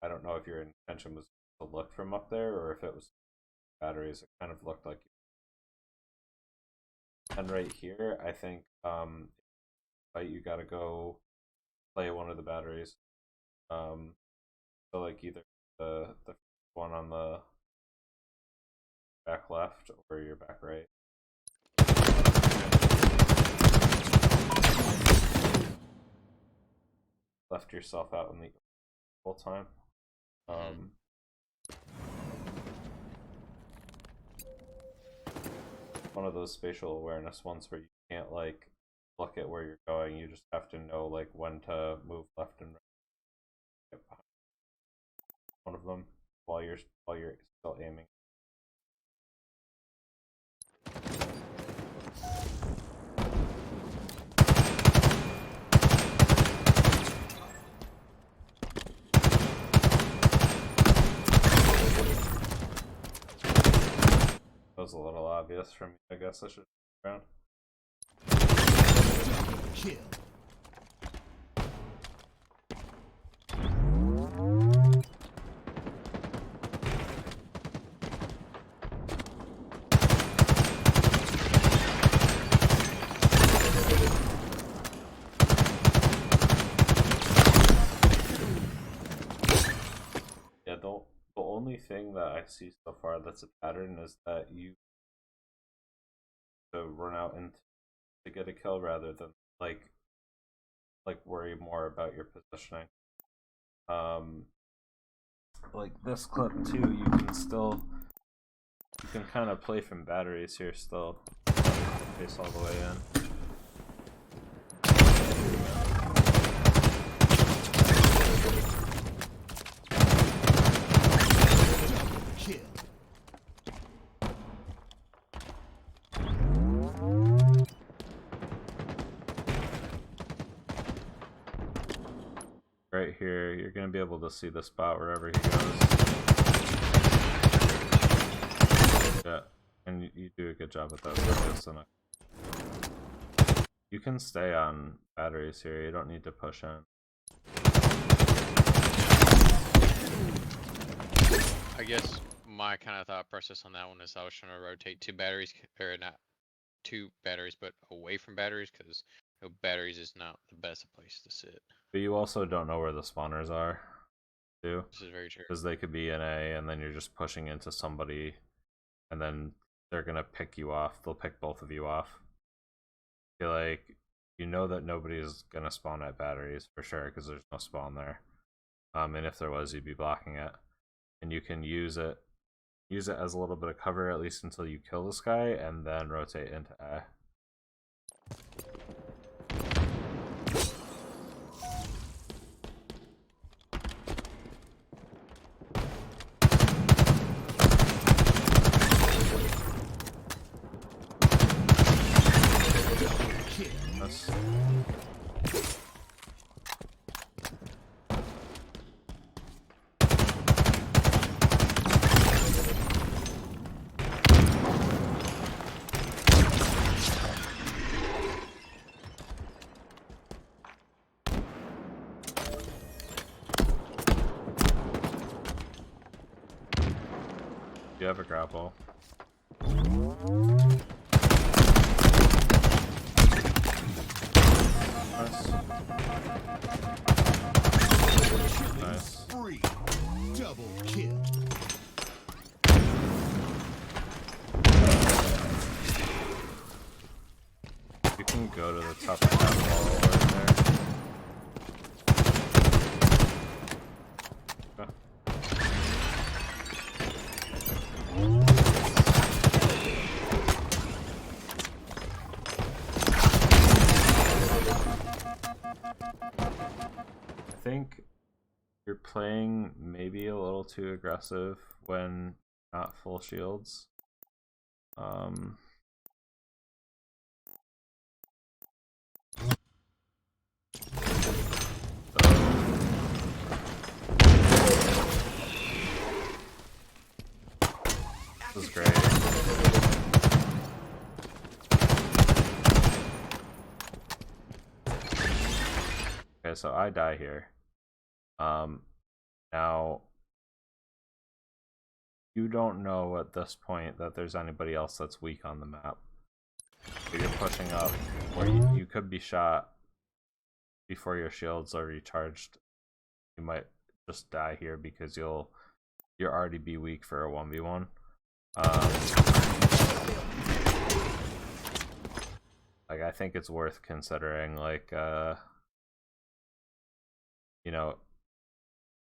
I don't know if your intention was to look from up there or if it was batteries. It kind of looked like you. And right here, I think you gotta go play one of the batteries. So like either the one on the back left or your back right. Left yourself out in the whole time. One of those spatial awareness ones where you can't like look at where you're going, you just have to know like when to move left and right. Get behind one of them while you're still aiming. That was a little obvious for me. I guess I should turn around. Kill. Yeah, the only thing that I see so far that's a pattern is that you to run out and to get a kill rather than like worry more about your positioning. Like this clip too, you can kind of play from batteries here still. Face all the way in. Kill. Right here, you're gonna be able to see the spot wherever he goes. Yeah, and you do a good job with that focus. You can stay on batteries here, you don't need to push in. I guess my kind of thought process on that one is I was trying to rotate two batteries, or not two batteries, but away from batteries, because batteries is not the best place to sit. But you also don't know where the spawners are, too. This is very true. Because they could be in A, and then you're just pushing into somebody, and then they're gonna pick you off. They'll pick both of you off. I feel like you know that nobody's gonna spawn at batteries for sure, because there's no spawn there. And if there was, you'd be blocking it. And you can use it as a little bit of cover, at least until you kill this guy, and then rotate into A. Kill. You have a grapple. Nice. Nice. Free. Double kill. You can go to the top of that wall right there. Okay. I think you're playing maybe a little too aggressive when not full shields. This is great. Okay, so I die here. Now you don't know at this point that there's anybody else that's weak on the map. So you're pushing up where you could be shot before your shields are recharged. You might just die here because you'll already be weak for a 1v1. Like, I think it's worth considering, like, you know,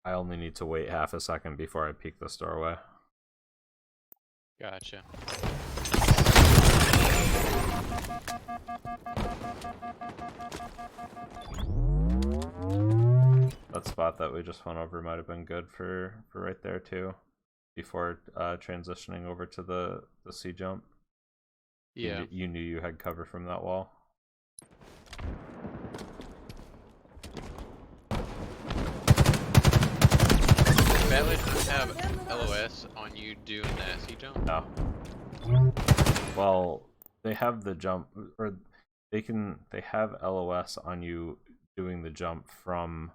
I only need to wait half a second before I peek this doorway. Gotcha. That spot that we just went over might have been good for right there too, before transitioning over to the C jump. Yeah. You knew you had cover from that wall. Badly doesn't have LOS on you doing that C jump? No. Well, they have the jump, or they have LOS on you doing the jump from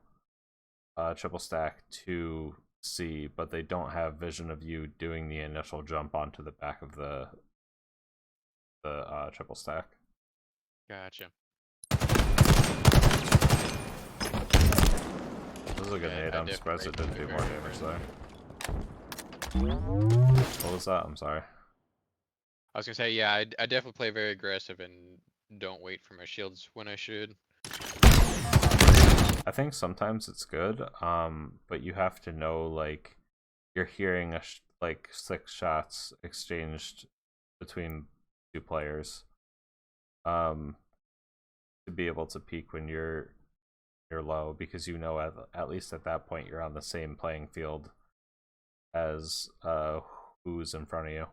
triple stack to C, but they don't have vision of you doing the initial jump onto the back of the triple stack. Gotcha. This is a good nade. I'm surprised it didn't do more damage there. What was that? I'm sorry. I was gonna say, yeah, I definitely play very aggressive and don't wait for my shields when I should. I think sometimes it's good, but you have to know, like, you're hearing like 6 shots exchanged between 2 players, to be able to peek when you're low, because you know at least at that point you're on the same playing field as who's in front of you.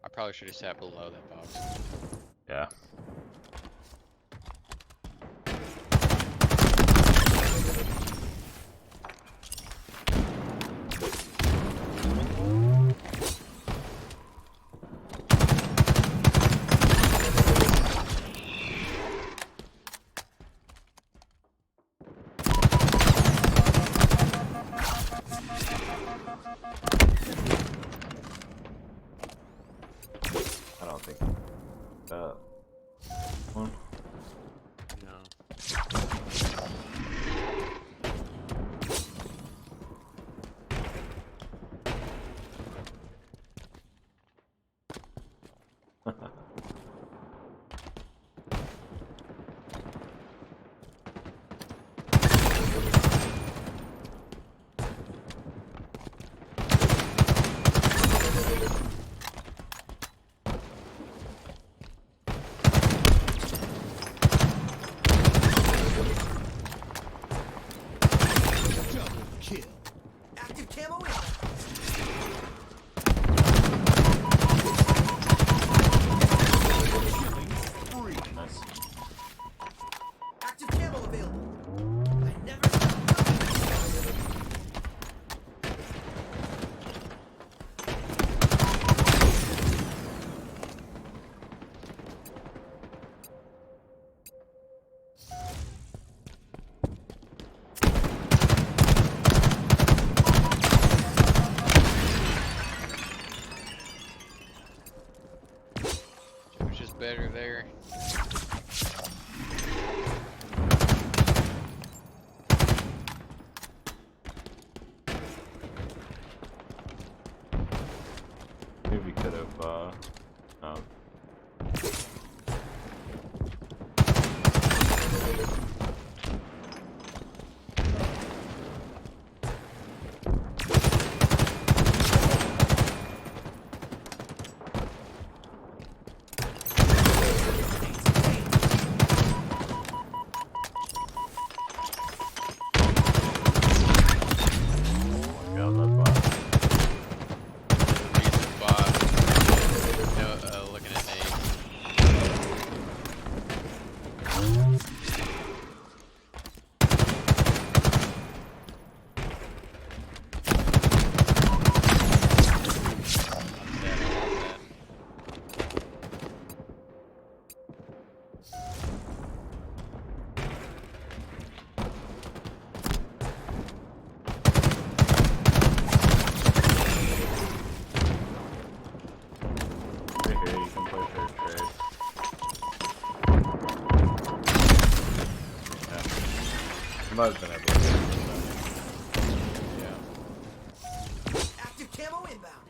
I probably should have sat below that box. Yeah. I don't think one. No. sure. Maybe we could have, Looking at name. right here, you can play fair trade. Yeah. You might have been able to get it. Yeah. Active camo inbound.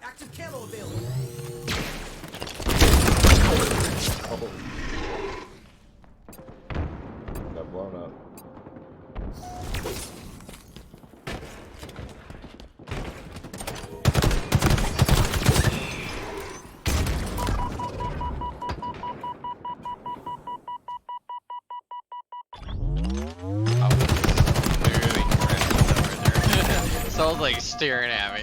Active camo available. Got blown up. Someone's like staring at me.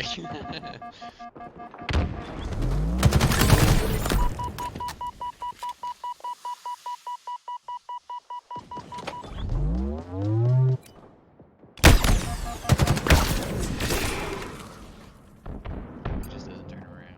Just doesn't turn around.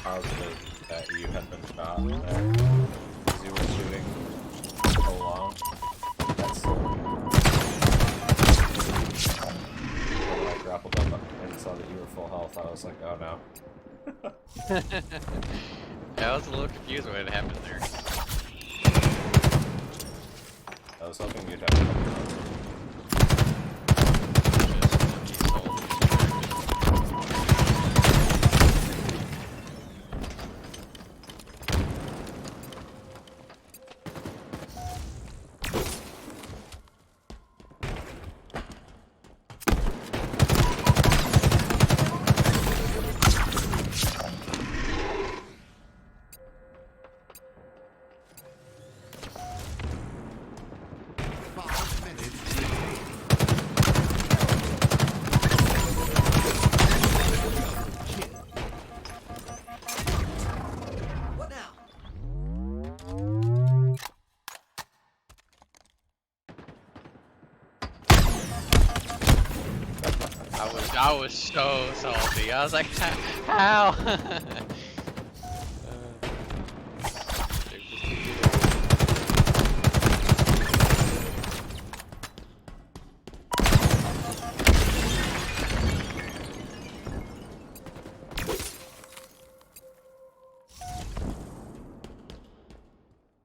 positive that you had been shot there because you were shooting so long. That's so when I grappled up and saw that you were full health, I was like, oh no. I was a little confused when it happened there. I was hoping you'd have a couple of those. What now? I was so salty. I was like, how?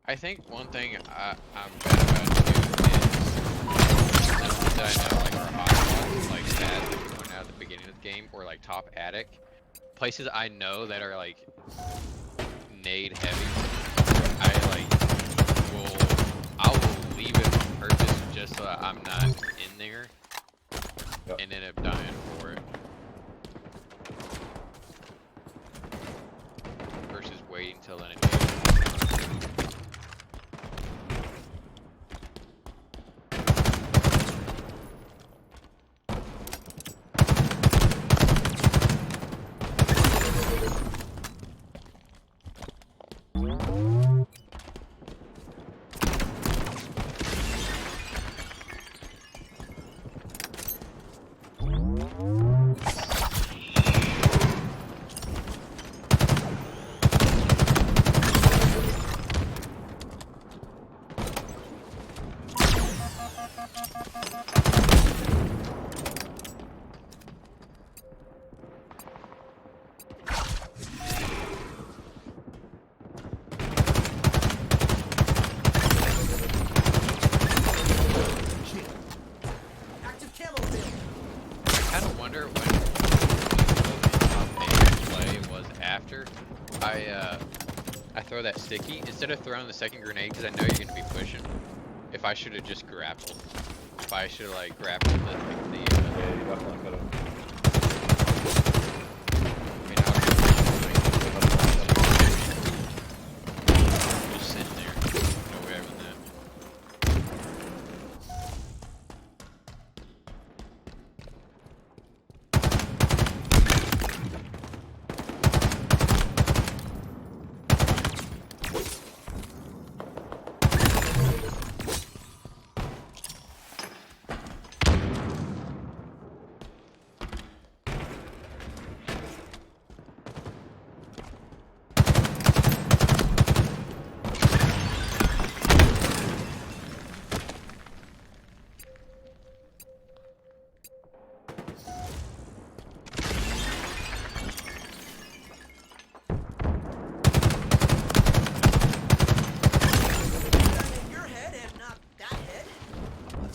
I think one thing I'm bad about too is zones that I know like are oddball, like that we pointed out at the beginning of the game, or like top attic. Places I know that are like nade heavy, I will leave it on purpose just so that I'm not in there and end up dying for it. Versus waiting till then. I throw that sticky instead of throwing the second grenade because I know you're gonna be pushing. If I should have just grappled, if I should have like grappled the yeah, you definitely could have. Just sitting there, no way with that.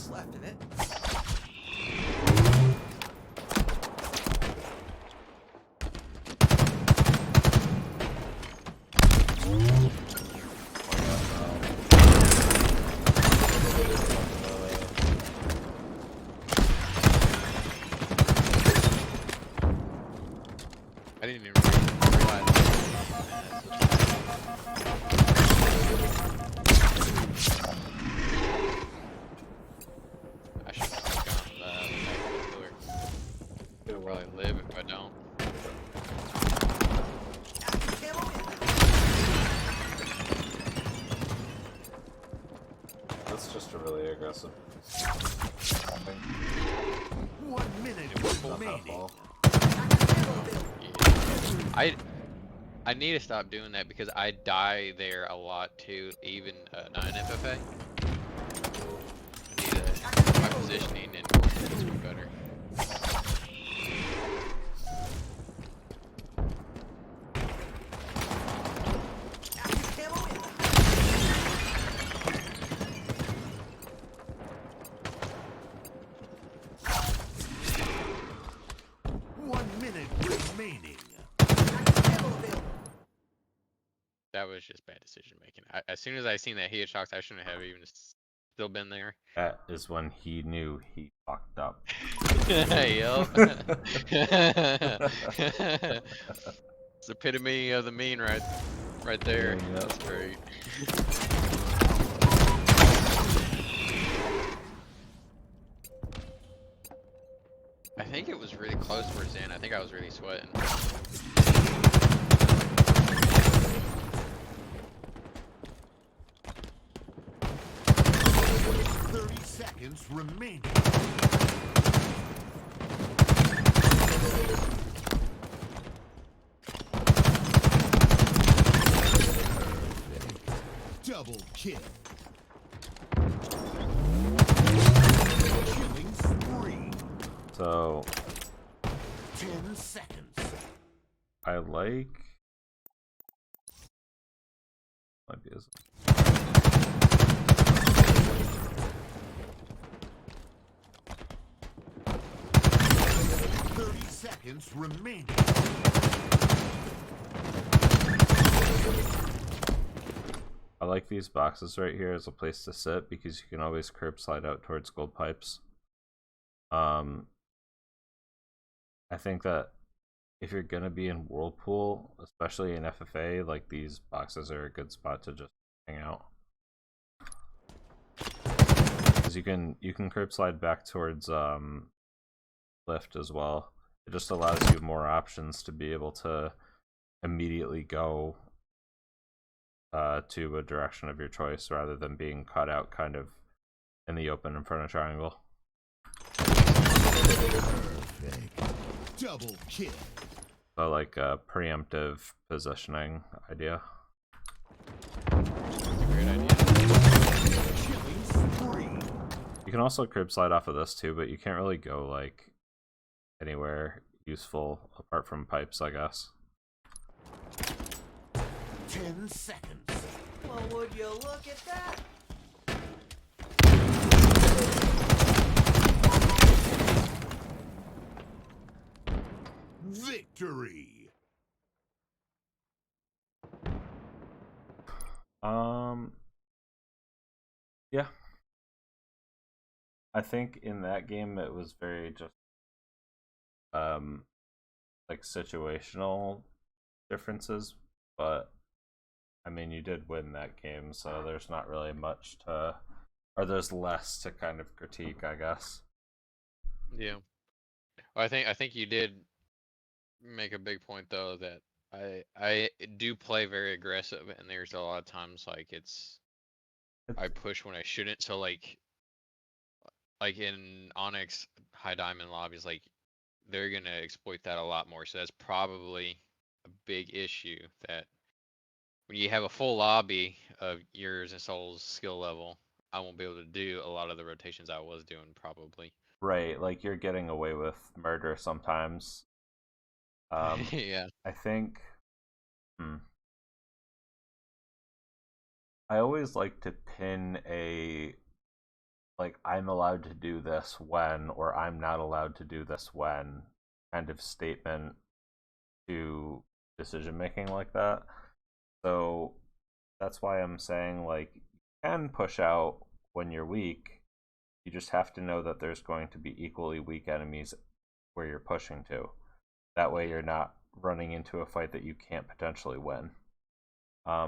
Left in it. I didn't even realize I should have gone with that killer. It'll probably live if I don't. That's just a really aggressive. 1 minute remaining. I need to stop doing that because I die there a lot too, even 9 FFA. I need to, my positioning and coordinates be better. that was just bad decision making. As soon as I seen that he had shocked, I shouldn't have even still been there. That is when he knew he fucked up. Yup. It's the epitome of the mean right there. Yeah, yeah. That's great. I think it was really close towards the end. I think I was really sweating. 30 seconds remaining. Double kill. Killing spree. So 10 seconds. I like. Might be 30 seconds remaining. I like these boxes right here as a place to sit because you can always curb slide out towards gold pipes. I think that if you're gonna be in Whirlpool, especially in FFA, like these boxes are a good spot to just hang out. Because you can curb slide back towards lift as well. It just allows you more options to be able to immediately go to a direction of your choice rather than being caught out kind of in the open in front of triangle. Perfect. Double kill. So like a preemptive positioning idea. That's a great idea. Killing spree. You can also crib slide off of this too, but you can't really go like anywhere useful apart from pipes, I guess. 10 seconds. Well, would you look at that? Victory. Yeah. I think in that game it was very just like situational differences, but I mean you did win that game, so there's not really much to, or there's less to kind of critique, I guess. Yeah. Well, I think you did make a big point though that I do play very aggressive, and there's a lot of times like I push when I shouldn't. So like in Onyx high diamond lobbies, like they're gonna exploit that a lot more. So that's probably a big issue, that when you have a full lobby of yours and Soul's skill level, I won't be able to do a lot of the rotations I was doing probably. Right, like you're getting away with murder sometimes. Yeah. I think I always like to pin a like I'm allowed to do this when, or I'm not allowed to do this when kind of statement to decision making like that. So that's why I'm saying like you can push out when you're weak. You just have to know that there's going to be equally weak enemies where you're pushing to. That way you're not running into a fight that you can't potentially win.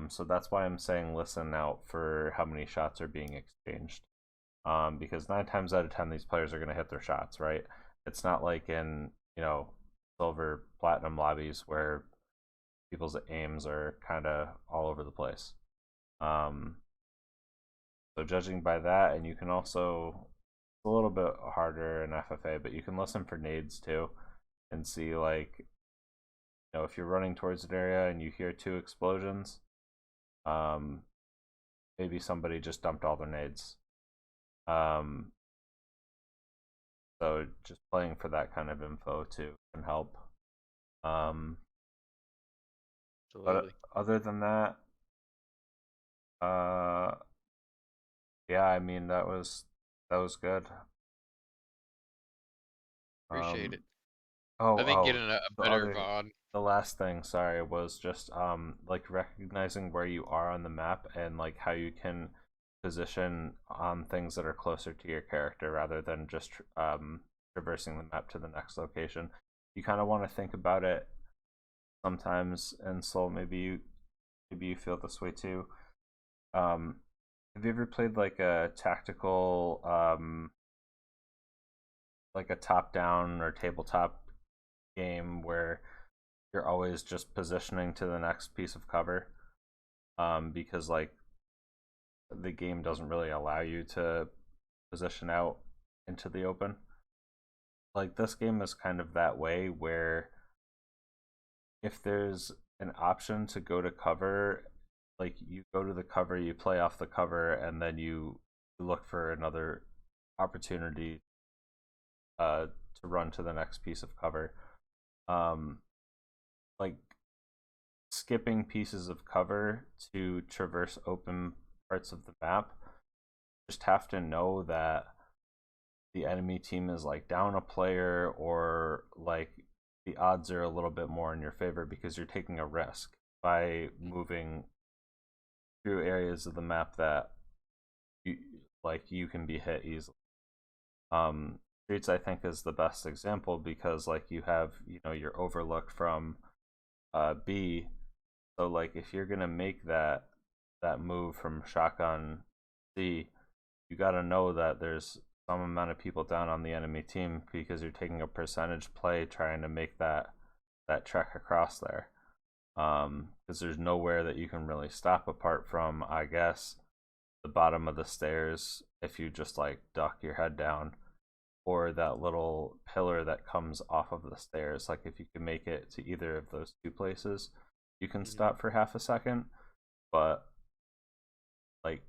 So that's why I'm saying listen out for how many shots are being exchanged. Because 9 times out of 10 these players are going to hit their shots, right? It's not like in, you know, silver, platinum lobbies where people's aims are kind of all over the place. So judging by that, and you can also, it's a little bit harder in FFA, but you can listen for nades too and see like, you know, if you're running towards an area and you hear 2 explosions, maybe somebody just dumped all their nades. So just playing for that kind of info too can help. But other than that, yeah, I mean that was good. Appreciate it. Oh, I think getting a the better other- VOD the last thing, sorry, was just like recognizing where you are on the map and like how you can position on things that are closer to your character rather than just traversing the map to the next location. You kind of want to think about it sometimes, and Soul, maybe you feel this way too. Have you ever played like a tactical like a top down or tabletop game where you're always just positioning to the next piece of cover, because like the game doesn't really allow you to position out into the open? Like this game is kind of that way, where if there's an option to go to cover, like you go to the cover, you play off the cover, and then you look for another opportunity to run to the next piece of cover. Like skipping pieces of cover to traverse open parts of the map, just have to know that the enemy team is like down a player, or like the odds are a little bit more in your favor because you're taking a risk by moving through areas of the map that you can be hit easily. Streets, I think, is the best example because like you have, your overlook from B. So like if you're gonna make that move from shotgun C, you gotta know that there's some amount of people down on the enemy team because you're taking a percentage play trying to make that trek across there. Because there's nowhere that you can really stop apart from, I guess, the bottom of the stairs if you just like duck your head down, or that little pillar that comes off of the stairs. Like if you can make it to either of those two places, you can stop for half a second. But like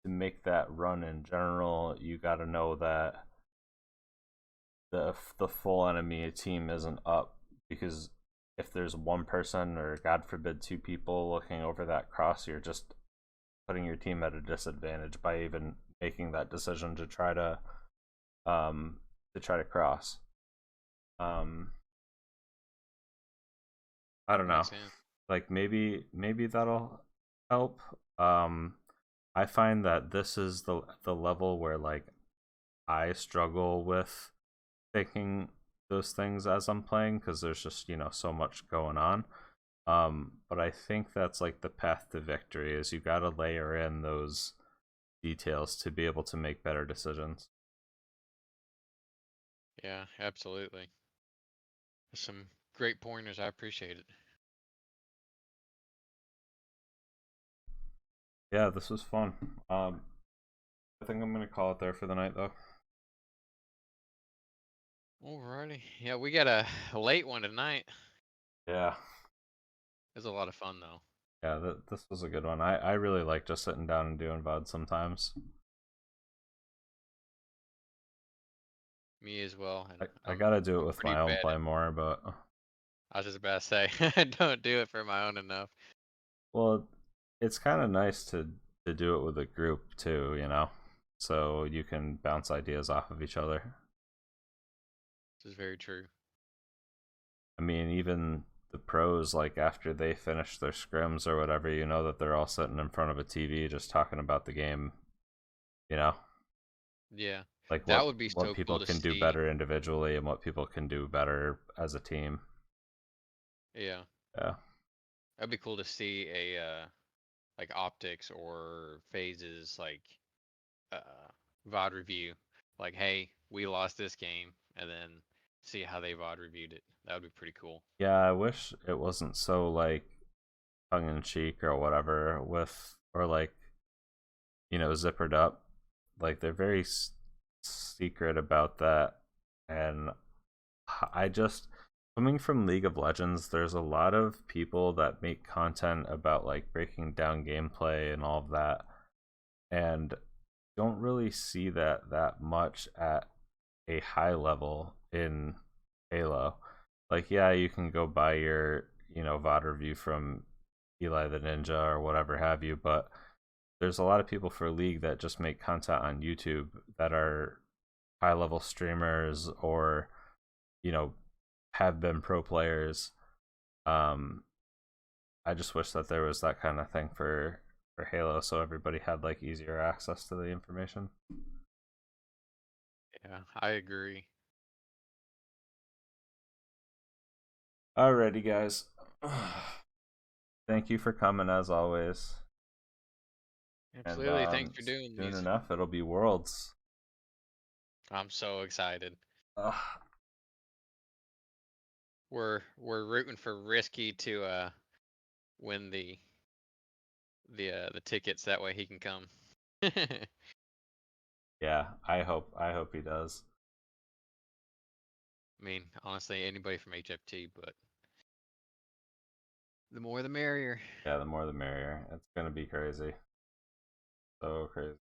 to make that run in general, you got to know that the full enemy team isn't up, because if there's one person, or God forbid 2 people looking over that cross, you're just putting your team at a disadvantage by even making that decision to try to cross. I don't know. Like maybe that'll help. I find that this is the level where like I struggle with thinking those things as I'm playing, because there's just so much going on. But I think that's like the path to victory, is you got to layer in those details to be able to make better decisions. Yeah, absolutely. Some great pointers. I appreciate it. Yeah, this was fun. I think I'm gonna call it there for the night, though. Alrighty. Yeah, we got a late one tonight. Yeah. It was a lot of fun, though. Yeah, this was a good one. I really like just sitting down and doing VOD sometimes. Me as well. And I gotta do it with my own play more, but I was just about to say, I don't do it for my own enough. Well, it's kind of nice to do it with a group too, so you can bounce ideas off of each other. This is very true. I mean, even the pros, like after they finish their scrims or whatever, that they're all sitting in front of a TV just talking about the game. Yeah. Like that would be so what people cool can do better individually and what people can do better as a team. Yeah. Yeah. That'd be cool to see a like optics or phases, like VOD review. Like, hey, we lost this game, and then see how they VOD reviewed it. That would be pretty cool. Yeah, I wish it wasn't so like tongue in cheek or whatever or like zippered up. Like they're very secret about that, and I just, coming from League of Legends, there's a lot of people that make content about like breaking down gameplay and all of that, and don't really see that much at a high level in Halo. Like, yeah, you can go buy your VOD review from Eli the Ninja or whatever have you, but there's a lot of people for League that just make content on YouTube that are high level streamers, or have been pro players, I just wish that there was that kind of thing for Halo, so everybody had like easier access to the information. Yeah, I agree. Alrighty, guys. Thank you for coming as always. Absolutely. And, Thanks for doing soon these. enough, it'll be Worlds. I'm so excited. Ugh. We're rooting for Risky to win the tickets. That way he can come. Yeah, I hope he does. I mean, honestly, anybody from HFT, but the more the merrier. Yeah, the more the merrier. It's gonna be crazy. So crazy.